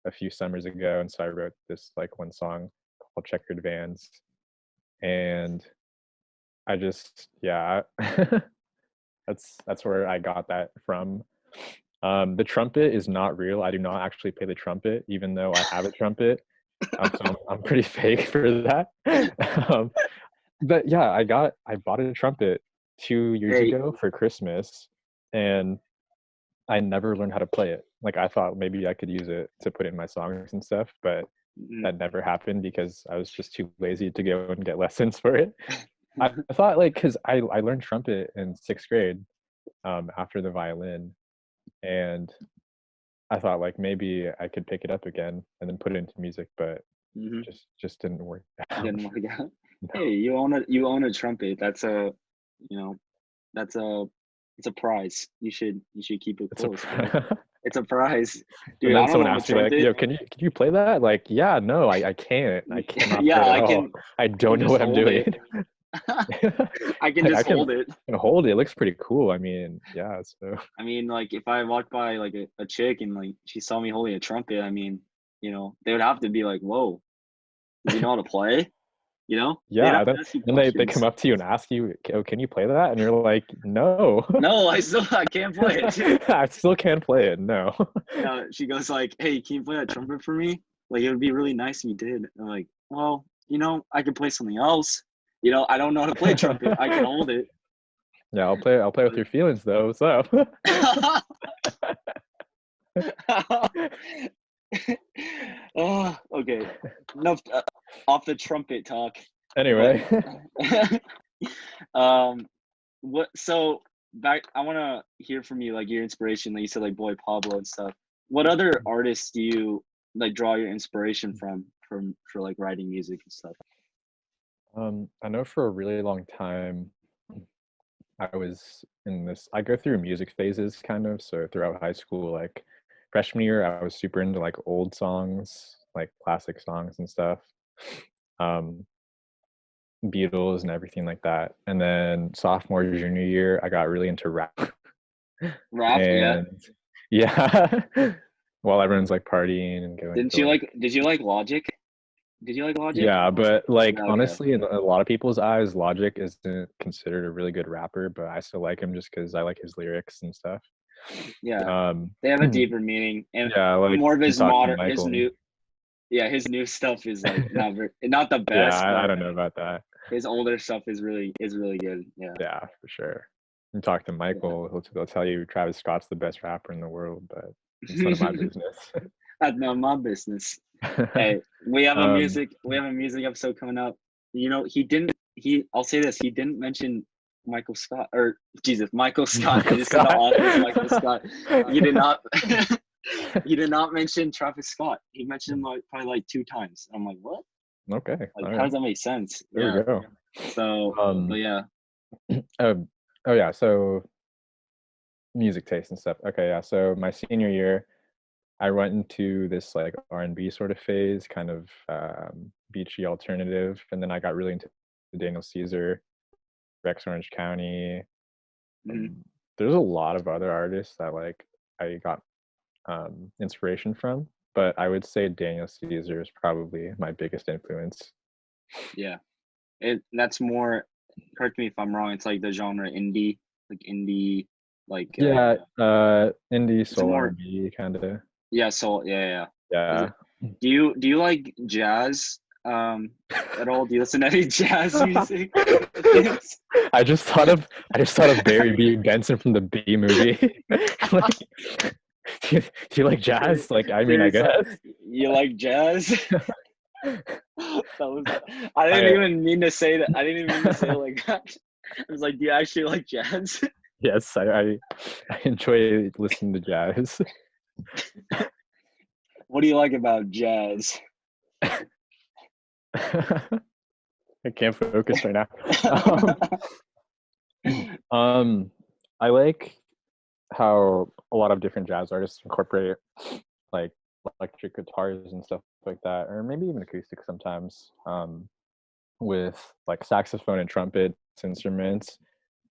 a few summers ago, and so I wrote this like one song called Checkered Vans, and I just yeah, that's where I got that from. The trumpet is not real. I do not actually play the trumpet, even though I have a trumpet. So I'm pretty fake for that. um, but yeah, I bought a trumpet 2 years Hey. ago for Christmas, and I never learned how to play it. Like I thought maybe I could use it to put in my songs and stuff, but Mhm. that never happened because I was just too lazy to go and get lessons for it. I thought like because I learned trumpet in sixth grade after the violin, and I thought like maybe I could pick it up again and then put it into music, but Mhm. just didn't work out. Didn't work out. No, Hey, you own a trumpet. You know, that's a it's a prize. You should keep it it's a close, bro. and It's a prize, dude. I then don't someone own a asked me like, trumpet. "Yo, can you play that?" Like, yeah, no, I can't. I cannot play Yeah, it at I all. can. I I don't can know just what I'm hold doing. it. I can Like just hold it. can hold it. It looks pretty cool. I mean, yeah. So I mean, like if I walked by like a chick and like she saw me holding a trumpet, I mean, they would have to be like, "Whoa, does he know how to play?" They'd yeah, have to ask you then they come questions. up to you and ask you, "Oh, can you play that?" And you're like, "No, No, I can't play it. I still can't play it. No." Yeah, she goes like, "Hey, can you play that trumpet for me? Like, it would be really nice if you did." I'm like, "Well, I could play something else. I don't know how to play trumpet. I can hold it." Yeah, I'll play with your feelings though. What's up? Oh, okay. Enough off the trumpet talk, but Anyway, um, what? So back, I want to hear from you, like your inspiration. Like you said, like Boy Pablo and stuff. What other artists do you like draw your inspiration from for like writing music and stuff? I know for a really long time I go through music phases kind of. So throughout high school, like freshman year, I was super into like old songs, like classic songs and stuff. Um, Beatles and everything like that. And then sophomore, junior year, I got really into rap. Rap, yeah. And yeah, while everyone's like partying and going Didn't to you like like? Did you like Logic? Did you like Logic? yeah, but like Okay. honestly, in a lot of people's eyes, Logic isn't considered a really good rapper, but I still like him just because I like his lyrics and stuff. Yeah, Um, they have a deeper meaning, and yeah, like more of you his talk to modern, his Michael. new, yeah, his new stuff is like not the Yeah, best, I but don't know about that. his older stuff is really good. Yeah. Yeah, for sure. You talk to Yeah. Michael, he'll tell you Travis Scott's the best rapper in the world, but it's none of my business. That's not my business. Hey, um, we have a music episode coming up. You know, I'll say this, he didn't mention Michael Scott or Jesus, Michael Scott. I Michael just said the Scott. Office, Michael Scott. You did not you did not mention Travis Scott. He mentioned him like probably like 2 times. I'm like, what? Okay, Like, all how right. does that make sense? There we Yeah. go. So, but Um, yeah. oh, oh yeah. So music taste and stuff. Okay, yeah. So my senior year, I went into this like R&B sort of phase, kind of beachy alternative, and then I got really into Daniel Caesar, Rex Orange County. Mhm. Um, there's a lot of other artists that like I got inspiration from, but I would say Daniel Caesar is probably my biggest influence. Yeah. That's more, correct me if I'm wrong, it's like the genre indie, like indie, like Yeah, indie is it soul more, R&B kind of. yeah, so yeah. Is Yeah. it, do you like jazz at all? Do you listen to any jazz music? Things? I just thought of Barry B. Benson from the B movie. Like, do you like jazz? Like, I mean, I Seriously, guess. you like jazz? That was, I didn't I even mean to say that. I didn't even mean to say it like that. I was like, do you actually like jazz? yes, I enjoy listening to jazz. What do you like about jazz? I can't focus right now. Um, I like how a lot of different jazz artists incorporate like electric guitars and stuff like that, or maybe even acoustic sometimes, with like saxophone and trumpets instruments.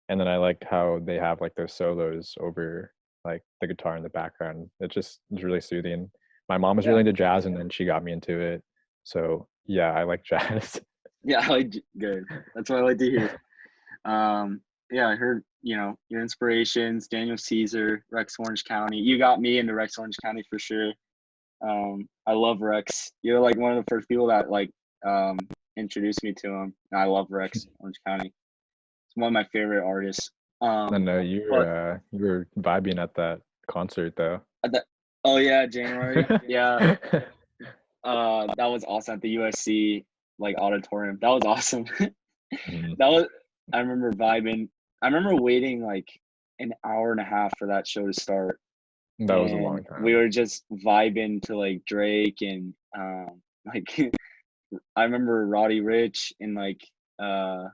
And then I like how they have like those solos over like the guitar in the background. It just is really soothing. My mom was really Yeah, into jazz, and then she got me into it. So yeah, I like jazz. yeah, I like good. That's what I like to hear. Yeah, I heard, your inspirations, Daniel Caesar, Rex Orange County. You got me into Rex Orange County for sure. I love Rex. You're like one of the first people that like introduced me to him. And I love Rex Orange County. It's one of my favorite artists. I know But you were vibing at that concert though. the, oh yeah, January. Yeah, that was awesome at the USC like auditorium. That was awesome. Mhm. That was, I remember vibing. I remember waiting like an hour and a half for that show to start, That was a and long we time. were just vibing to like Drake and like I remember Roddy Rich and like uh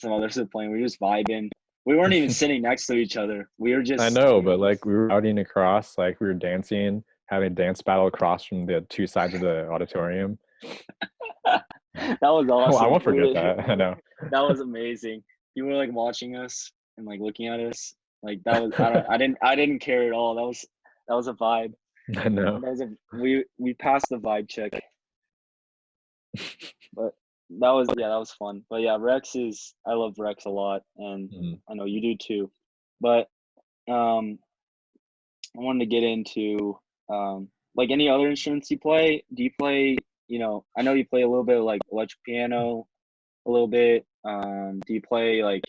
some others were playing. We were just vibing. We weren't even sitting next to each other. We were I just know, but like we were routing across, like we were dancing, having a dance battle across from the two sides of the auditorium. that was Oh, I awesome. won't forget that. I know. That was amazing. You were like watching us and like looking at us. Like that was I didn't care at all. That was a vibe. I know. That was a we passed the vibe check. But that was fun. But yeah, I love Rex a lot, and Mhm. I know you do too. But um I wanted to get into like any other instruments you play. Do you play, I know you play a little bit of like electric piano, a little bit. Do you play like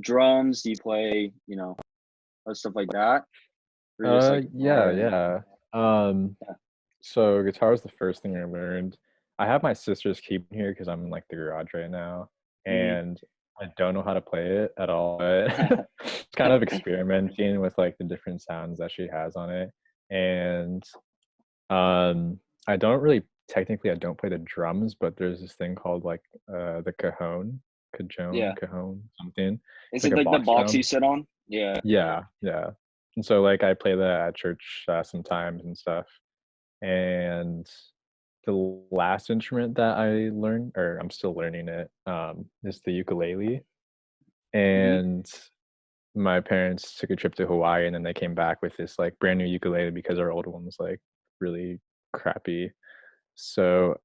drums? Do you play, other stuff like that? Or just like Yeah, guitar and yeah. Um, yeah. so guitar was the first thing I learned. I have my sister's keyboard here because I'm in like the garage right now, Hmm. and I don't know how to play it at all. But it's kind of experimenting with like the different sounds that she has on it, and I don't really technically I don't play the drums, but there's this thing called like the Yeah. cajon, something. It's Is like it a like the box box you drum. sit on? Yeah. Yeah, yeah. And so like I play that at church sometimes and stuff. And the last instrument that I learned, or I'm still learning it, is the ukulele. Hmm. And my parents took a trip to Hawaii and then they came back with this like brand new ukulele because our old one was like really crappy. So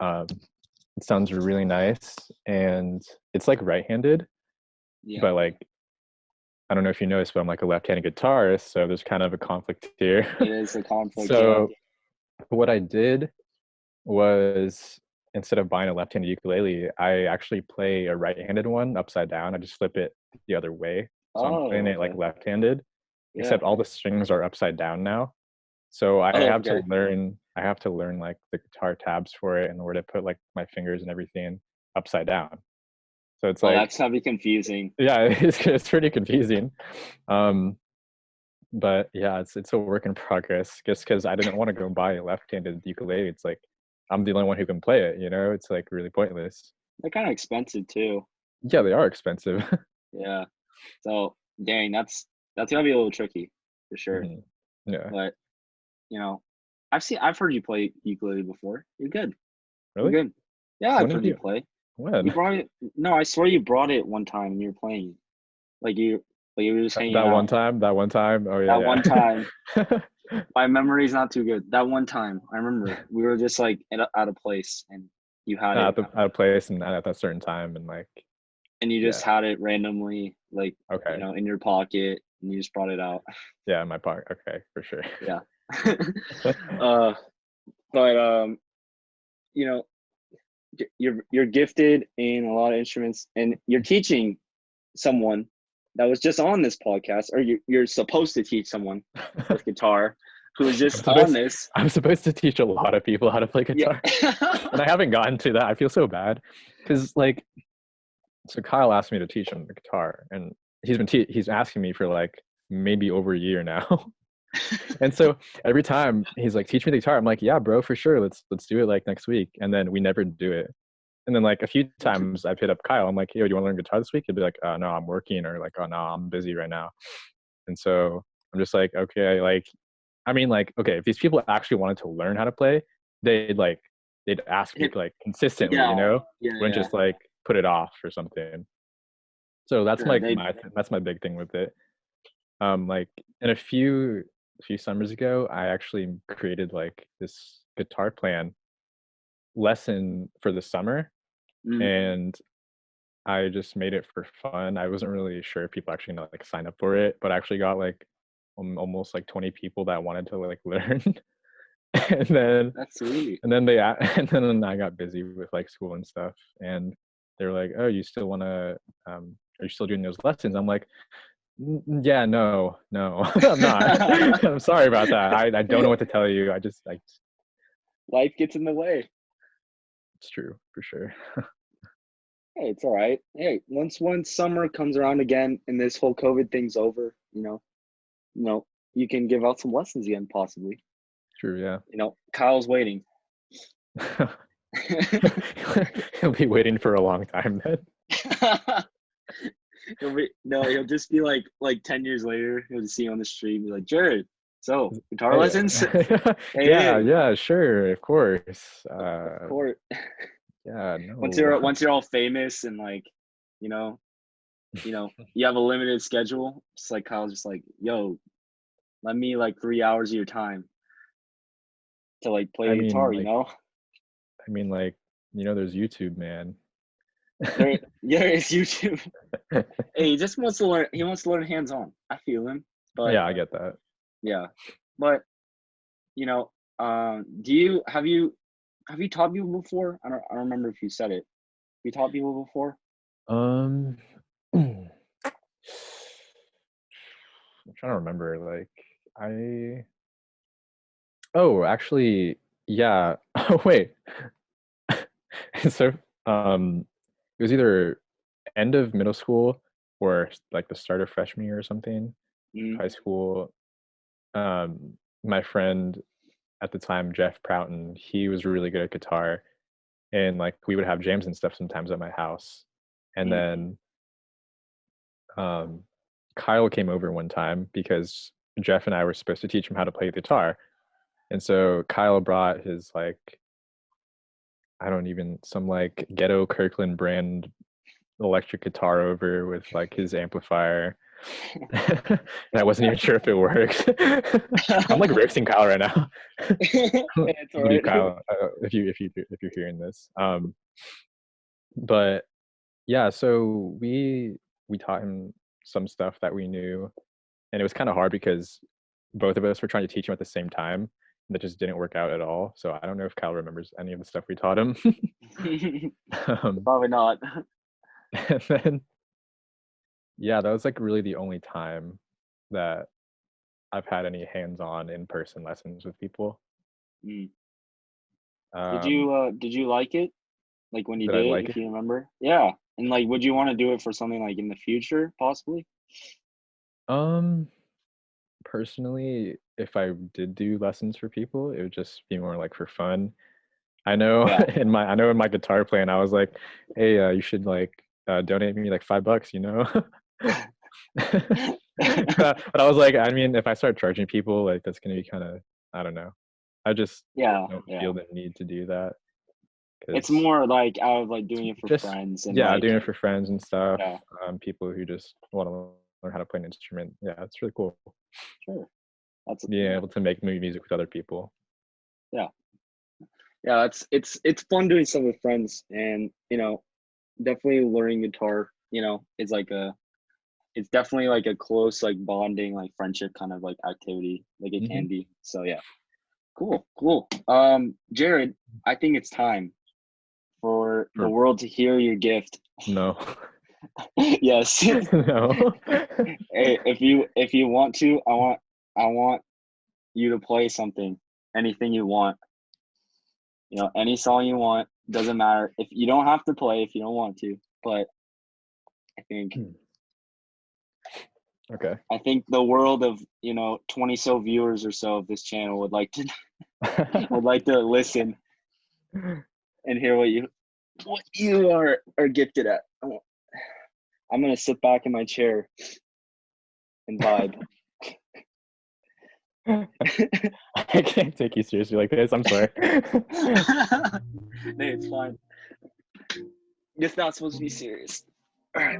it sounds really nice and it's like right-handed, Yeah. but like I don't know if you noticed, but I'm like a left-handed guitarist, so there's kind of a conflict here. It is a conflict. Yeah. So what I did was instead of buying a left-handed ukulele, I actually play a right-handed one upside down. I just flip it the other way. So I'm playing Oh, it like okay. left-handed, Yeah. except all the strings are upside down now. So Oh, okay. I have to learn like the guitar tabs for it in order to put like my fingers and everything upside down. So it's Oh, like, that's gotta be confusing. yeah, it's pretty confusing. Um, but yeah, it's a work in progress. Just because I didn't want to go buy a left-handed ukulele. It's like I'm the only one who can play it. You know, it's like really pointless. They're kind of expensive too. Yeah, they are expensive. Yeah. So, dang, that's gonna be a little tricky for sure. Mhm. Yeah. But you know, I've heard you play ukulele before. You're good. You're Really? good. Yeah, When I've did heard you you? play. You When? brought it. No, I swear you brought it one time and you were playing. Like you were just hanging That one out. time? That one time? Oh That one yeah, time, yeah. my memory's not too good. That one time, I remember we were just like at a place and you had it At a place and at that certain time and like and you just yeah. had it randomly, like Okay. in your pocket, and you just brought it out. Yeah, in my pocket. Okay, for sure. Yeah. uh, but you know, you're gifted in a lot of instruments, and you're teaching someone that was just on this podcast, or you're supposed to teach someone with guitar who is I'm just on supposed this. I'm supposed to teach a lot of people how to play Yeah. guitar. And I haven't gotten to that. I feel so bad. Because like so Kyle asked me to teach him the guitar and he's asking me for like maybe over a year now. And so every time he's like, teach me the guitar, I'm like, yeah, bro, for sure. Let's do it like next week. And then we never do it. And then like a few times I've hit up Kyle. I'm like, yo, do you want to learn guitar this week? He'll be like, no, I'm working, or like, oh no, I'm busy right now. And so I'm just like, okay, like, I mean, like, okay, if these people actually wanted to learn how to play, they'd ask me like consistently, you Yeah, know, yeah, wouldn't yeah. just like put it off or something. So that's Sure, like they. that's my big thing with it. Like in a few summers ago, I actually created like this guitar plan lesson for the summer, Mm, and I just made it for fun. I wasn't really sure if people actually gonna like sign up for it, but I actually got like almost like 20 people that wanted to like learn. and then that's sweet. and then I got busy with like school and stuff, and they were like, "Oh, you still want to? Are you still doing those lessons?" I'm like, Yeah, no, I'm not. I'm sorry about that. I don't know what to tell you. Life gets in the way. It's true for sure. Hey, it's all right. Hey, once summer comes around again and this whole COVID thing's over, you know, you can give out some lessons again, possibly. True, yeah. Kyle's waiting. He'll be waiting for a long time then. He'll just be like 10 years later, he'll just see you on the street and be like, Jared, so guitar Hey, lessons? Hey, yeah, hey, yeah, sure, of course. of course. Yeah, Once no. you're all famous and like, you know, you have a limited schedule, it's like Kyle's just like, yo, let me like 3 hours of your time to like play I the guitar, mean, you like, know? like, there's YouTube, man. Yeah, it's YouTube. Hey, he just wants to learn. He wants to learn hands on. I feel him, but Yeah, I get that. yeah, but you know, do you have you taught people before? I don't remember if you said it. You taught people before? Um, I'm trying to remember. Like, I oh, actually, yeah. Oh, wait. So, um, it was either end of middle school or like the start of freshman year or something, Mm, high school. My friend at the time, Jeff Prouton, he was really good at guitar, and like we would have jams and stuff sometimes at my house. And then Kyle came over one time because Jeff and I were supposed to teach him how to play guitar. And so Kyle brought his like, some like ghetto Kirkland brand electric guitar over with like his amplifier. And I wasn't even sure if it worked. I'm like roasting Kyle right now. It's all right. Kyle, if you're hearing this. But yeah, so we taught him some stuff that we knew, and it was kind of hard because both of us were trying to teach him at the same time, and that just didn't work out at all. So I don't know if Kyle remembers any of the stuff we taught him. Probably not. And then, yeah, that was like really the only time that I've had any hands-on in-person lessons with people. Did you like it? Like when you did it, if you remember? Yeah. And like, would you want to do it for something like in the future, possibly? Personally, if I did do lessons for people, it would just be more like for fun. I know in my guitar playing, I was like, hey, you should like donate me like $5, you know? But I was like, I mean, if I start charging people, like that's gonna be kind of, I don't know. I just don't feel the need to do that. It's more like out of like doing it for friends and like, doing it for friends and stuff. People who just want to learn how to play an instrument. Yeah, it's really cool. Sure. That's being able to make music with other people. Yeah, it's fun doing stuff with friends, and you know, definitely learning guitar, you know, is like it's definitely like a close like bonding like friendship kind of like activity, like it can be. So yeah, cool. Jared, I think it's time for the world to hear your gift. No. Yes. No. Hey, if you want to, I want you to play something, anything you want. You know, any song you want, doesn't matter. If you don't have to play if you don't want to, but I think I think the world of, you know, 20 so viewers or so of this channel would like to listen and hear what you are gifted at. I'm gonna sit back in my chair and vibe. I can't take you seriously like this. I'm sorry. Hey, it's fine. It's not supposed to be serious. All right.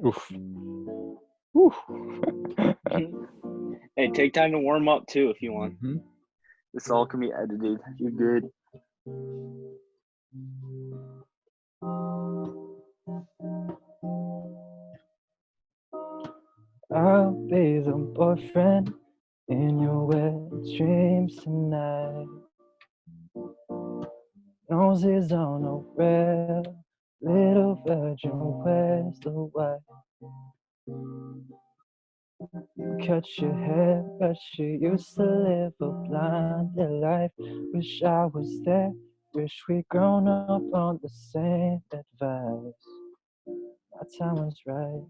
Oof. Oof. Hey, take time to warm up too if you want. This all can be edited. You're good. I'll be the boyfriend in your wet dreams tonight. Noses on a red, little virgin, where's the white? You cut your hair, but you used to live a blinded life. Wish I was there, wish we'd grown up on the same advice. My time was right.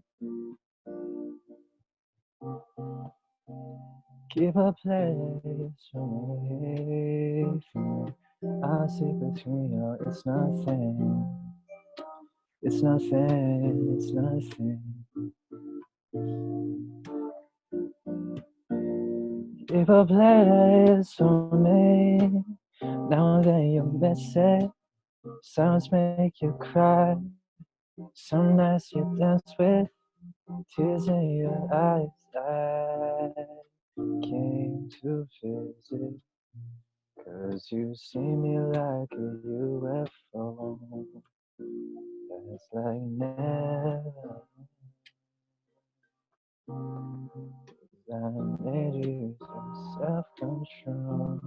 Keep a place for me. I see between you, it's nothing. It's nothing, it's nothing. Keep a place for me. Now that you miss it, sounds make you cry. Some nights you dance with tears in your eyes. I came to visit, 'cause you see me like a UFO. That's like never. I need you some self-control.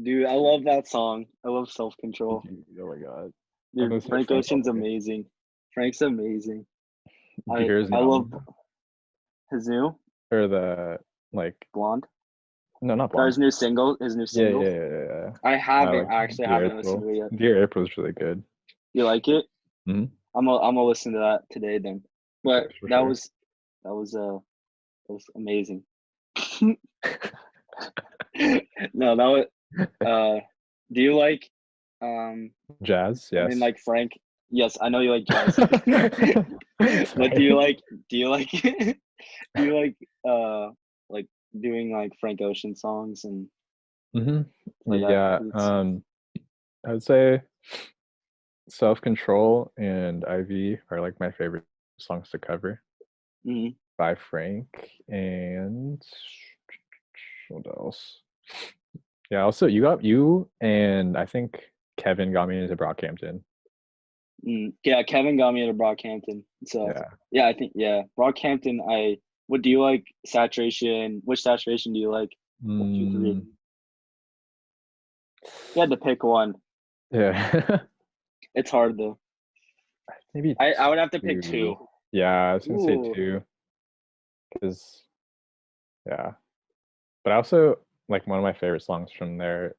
Dude, I love that song. I love Self-Control. Oh my god. Dude, Frank Ocean's amazing. Frank's amazing. Did you hear his I new love album? his new Or the like Blonde. no, not Or Blonde. his new single. His new Yeah, single. yeah, yeah, yeah, yeah. I haven't Like actually Dear haven't listened April. to it yet. Dear April is really good. You like it? Hmm. I'm gonna listen to that today then. But For that sure. was that was amazing. No, that was do you like Jazz, I mean yes. like Frank? Yes, I know you like jazz. But do you like do you like like doing like Frank Ocean songs and Hmm. like that Yeah. beats? I would say Self Control and Ivy are like my favorite songs to cover Mhm. by Frank. And what else? Yeah, also you and I think Kevin got me into Brockhampton. Yeah, Kevin got me into Brockhampton. So Yeah. yeah, I think Brockhampton. What do you like? Saturation. Which saturation do you like? 1, 2, 3. Mm, You had to pick one. yeah. It's hard though. Maybe I would have to pick 2. two. Yeah, I was gonna say Ooh. two. Because yeah. But I also like one of my favorite songs from there,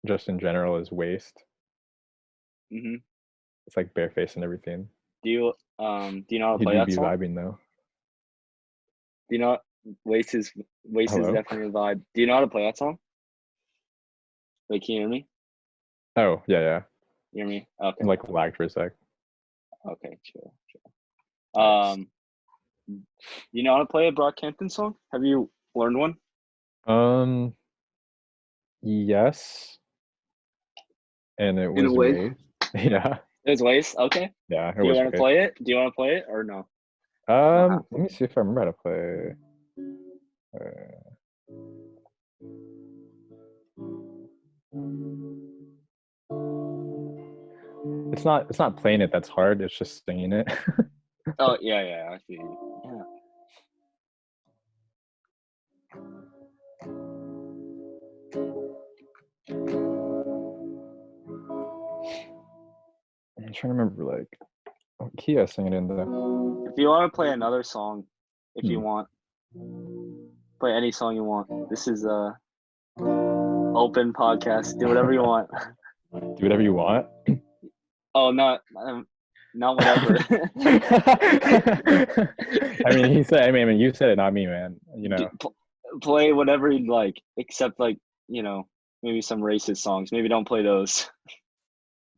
just in general, is Waste. Hmm. It's like bareface and everything. Do you know how to He play do that be song? vibing though. Do you know Waste is Hello? definitely a vibe. Do you know how to play that song? Wait, can you hear me? Oh, yeah, yeah. You hear me? Okay. Like lagged for a sec. Okay, chill. Nice. You know how to play a Brockhampton song? Have you learned one? Um, yes, and it In a was way. Waste. Yeah, There's Waste. Okay. yeah, it Do you was want to Waste. play it? Do you want to play it or no? Don't have Let to. me see if I remember how to play. It's not playing it that's hard. It's just singing it. Oh yeah, I see. Yeah. I'm trying to remember like what key I was singing in though. If you want to play another song, if you Hmm. want, play any song you want. This is a open podcast. Do whatever you want. Do whatever you want. Oh, not whatever. I mean, he said. I mean, you said it, not me, man. You know. Play whatever you'd like, except like maybe some racist songs. Maybe don't play those.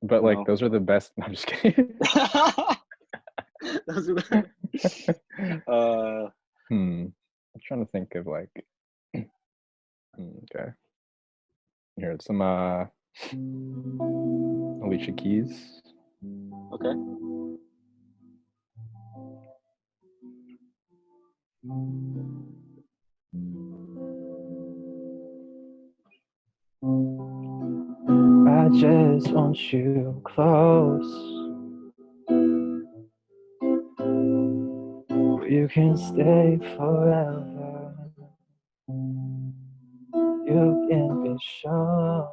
But like, No. those are the best. No, I'm just kidding. Those are the, I'm trying to think of like. Okay. Here, it's some Alicia Keys. okay. I just want you close. You can stay forever. You can be sure.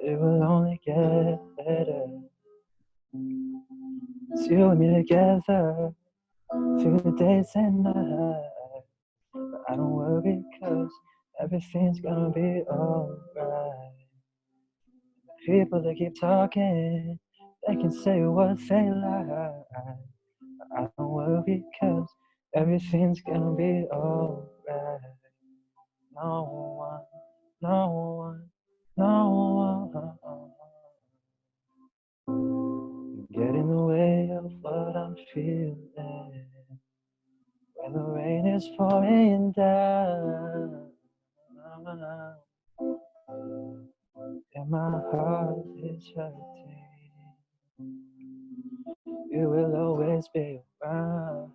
It will only get better. It's you and me together through the days and nights. But I don't worry, 'cause everything's gonna be alright. People that keep talking, they can say what they like. I don't worry, 'cause everything's gonna be alright. No one, no one get in the way of what I'm feeling. When the rain is pouring down, and my heart is hurting, you will always be around.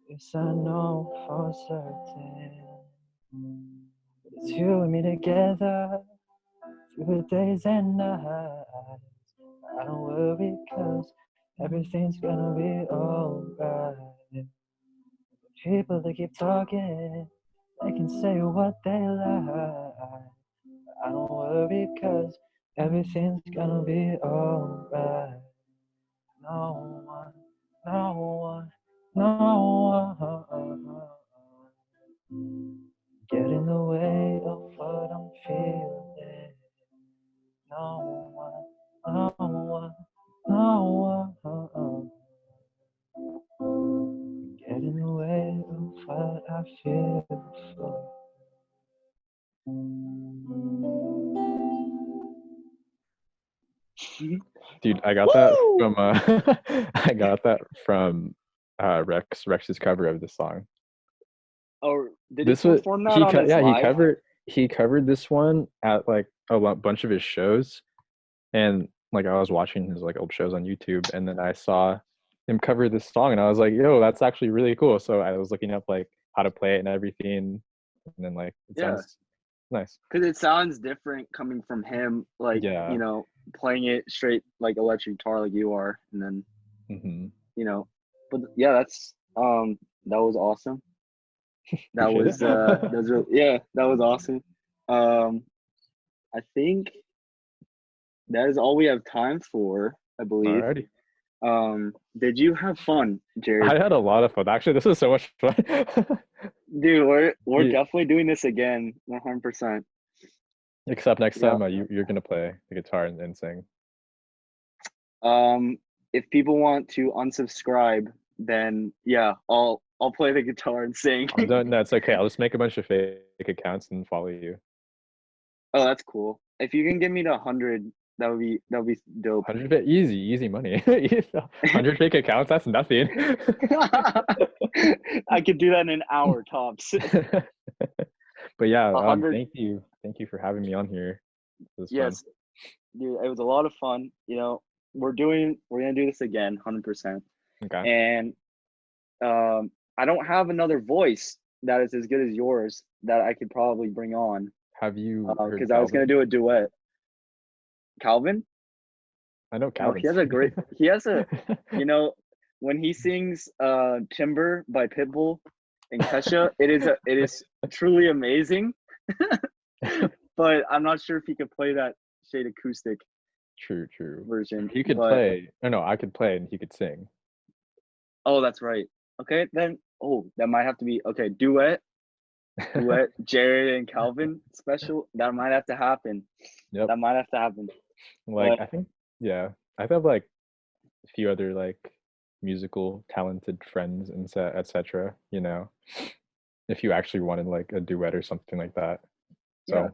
Yes, I know for certain. It's you and me together through the days and nights. I don't worry, 'cause everything's gonna be alright. People that keep talking, they can say what they like. I don't worry, cause everything's gonna be alright. No one, no one, no one get in the way of what I'm feeling. No one, no one, no one get in the way of what I feel for. Dude, I got that Woo! from I got that from Rex's cover of this song. Or did This he was perform that on his yeah, live? he covered this one at like bunch of his shows, and like I was watching his like old shows on YouTube, and then I saw him cover this song, and I was like, yo, that's actually really cool. So I was looking up like how to play it and everything, and then like it Yeah, sounds nice. because it sounds different coming from him, like, Yeah. you know, playing it straight like electric guitar like you are, and then, Mm-hmm. you know, but yeah, that's that was awesome. That Appreciate was it. really, yeah, that was awesome. I think that is all we have time for, I believe. Alrighty. Did you have fun, I Jared? had a lot of fun. Actually, this was so much fun. Dude, we're You- definitely doing this again, 100%. Except next Yeah. time you're gonna play the guitar and sing. If people want to unsubscribe, then yeah, I'll play the guitar and sing. That's okay. I'll just make a bunch of fake accounts and follow you. Oh, that's cool. If you can get me to 100, that would be dope. 100 easy money. 100 fake accounts, that's nothing. I could do that in an hour tops. But yeah, 100. thank you for having me on here. It was Yes, dude, it was a lot of fun. You know, we're gonna do this again, 100%. fun. Okay. And I don't have another voice that is as good as yours that I could probably bring on. Have you heard Because I was gonna Calvin? do a duet. Calvin? I know No, Calvin. he has a, you know, when he sings Timber by Pitbull and Kesha, it is truly amazing. But I'm not sure if he could play that Shade acoustic True. version. He could but, play. No, I could play and he could sing. Oh, that's right. Okay, then that might have to be okay, duet, Jared and Calvin special. That might have to happen. Yep. That might have to happen. Like But I think, yeah, I have like a few other like musical talented friends and etc. You know, if you actually wanted like a duet or something like that. So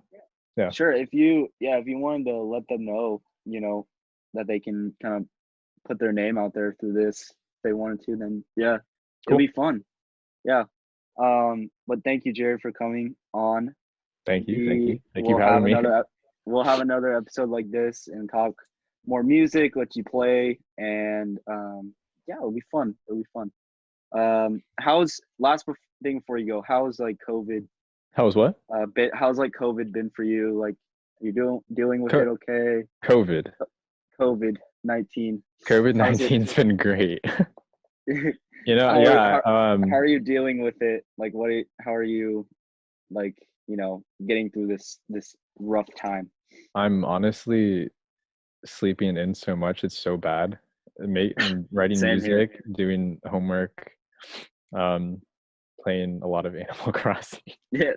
yeah. Sure, if you wanted to let them know, you know, that they can kind of put their name out there through this if they wanted to, then yeah, Cool. it'll be fun. Yeah. But thank you, Jared, for coming on. Thank you for We'll having me. we'll have another episode like this and talk more music, let you play, and yeah, it'll be fun. It'll be fun. How's thing before you go? How's like COVID? How was what? How's like COVID been for you? Like, you dealing with it okay? COVID. COVID-19. COVID-19's been great. You know, How are you dealing with it? Like, how are you, like, you know, getting through this rough time? I'm honestly sleeping in so much. It's so bad. Writing Same here. music, doing homework, playing a lot of Animal Crossing. Yeah.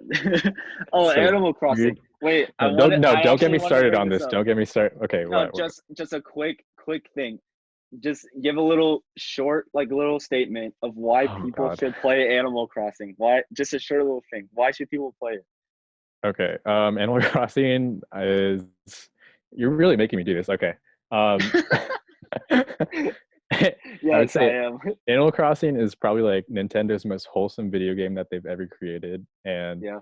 Oh, So Animal Crossing. weird. Wait, Don't get me started on this. Don't get me started. Okay, No, what? just a quick thing. Just give a little short, like, little statement of why Oh, people God. should play Animal Crossing. Why? Just a short little thing. Why should people play it? Okay. Animal Crossing is. You're really making me do this. Okay. Yes, I say am. Animal Crossing is probably like Nintendo's most wholesome video game that they've ever created, and Yeah.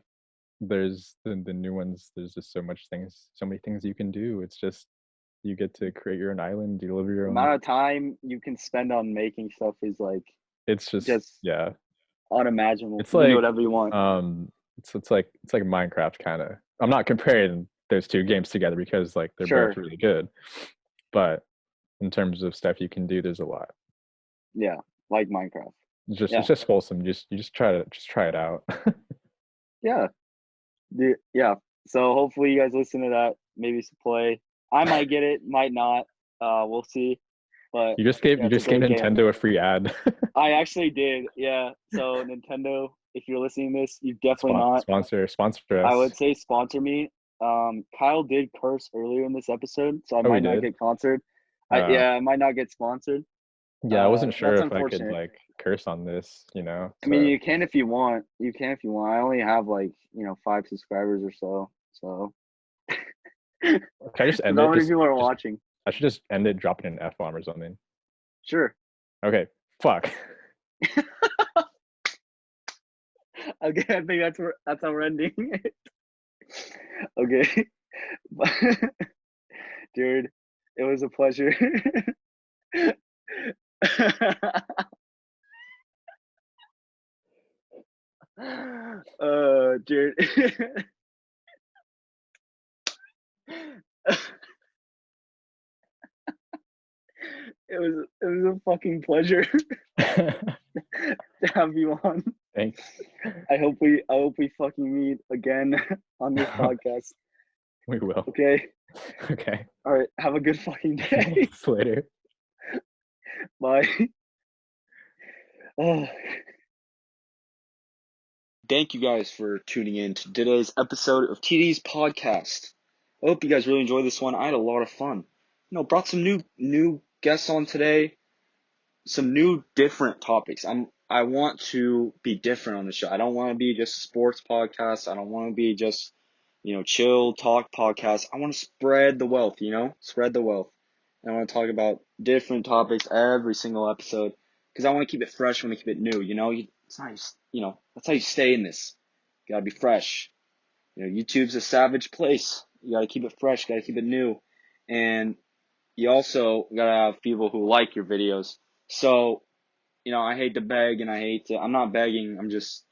there's the new ones. There's just so many things you can do. It's just you get to create your own island, you live your The own. amount of time you can spend on making stuff is like It's just yeah. unimaginable. It's You can do like whatever you want. it's like Minecraft kind of. I'm not comparing those two games together because like they're Sure. both really good, but in terms of stuff you can do, there's a lot. Yeah, like Minecraft. It's just wholesome. You just try it out. Yeah. Yeah. So hopefully you guys listen to that. Maybe some play. I might get it, might not. We'll see. But You just gave yeah, it's a great game. Nintendo a free ad. I actually did. Yeah. So Nintendo, if you're listening to this, you definitely not. Sponsor I us. would say sponsor me. Kyle did curse earlier in this episode, so I Oh, we might not did. get sponsored. Uh, I might not get sponsored. yeah, I wasn't sure That's if I could unfortunate. like curse on this, you know. I mean, So you can if you want. You can if you want. I only have like 5 subscribers or so. So can I just end not it? many people are watching. I should just end it dropping an F bomb or something. Sure. Okay. Fuck. Okay, I think that's how we're ending it. Okay. Dude, it was a pleasure. Dude. It was a fucking pleasure to have you on. Thanks. I hope we fucking meet again on this podcast. We will. Okay. Okay. All right. Have a good fucking day. Later. Bye. Oh. Thank you guys for tuning in to today's episode of TD's podcast. I hope you guys really enjoyed this one. I had a lot of fun. Brought some new guests on today, some new different topics. I want to be different on the show. I don't want to be just a sports podcast. I don't want to be just, chill talk podcast. I want to spread the wealth, spread the wealth. And I want to talk about different topics every single episode because I want to keep it fresh. I want to keep it new. It's not, that's how you stay in this. You gotta be fresh. YouTube's a savage place. You gotta keep it fresh. You gotta keep it new. And you also gotta have people who like your videos. So, I hate to beg and I'm not begging. I'm just,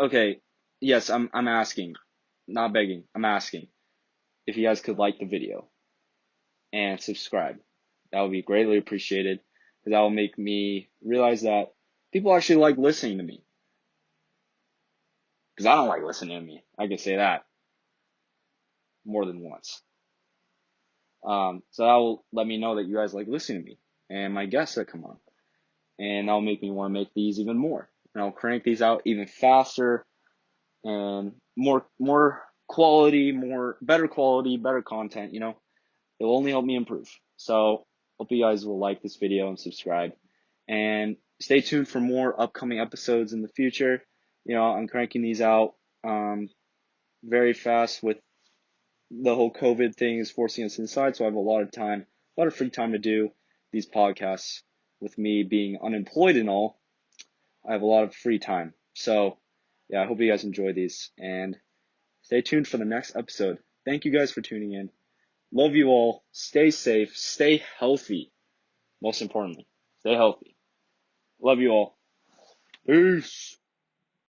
okay. Yes, I'm asking, not begging. I'm asking if you guys could like the video and subscribe. That would be greatly appreciated because that will make me realize that people actually like listening to me. Because I don't like listening to me. I can say that more than once. So that will let me know that you guys like listening to me and my guests that come on. And that'll make me want to make these even more. And I'll crank these out even faster and more quality, better quality, better content, It will only help me improve. So hope you guys will like this video and subscribe. And stay tuned for more upcoming episodes in the future. I'm cranking these out very fast with the whole COVID thing is forcing us inside, so I have a lot of free time to do these podcasts. With me being unemployed and all, I have a lot of free time. So, yeah, I hope you guys enjoy these and stay tuned for the next episode. Thank you guys for tuning in. Love you all. Stay safe. Stay healthy. Most importantly, stay healthy. Love you all. Peace.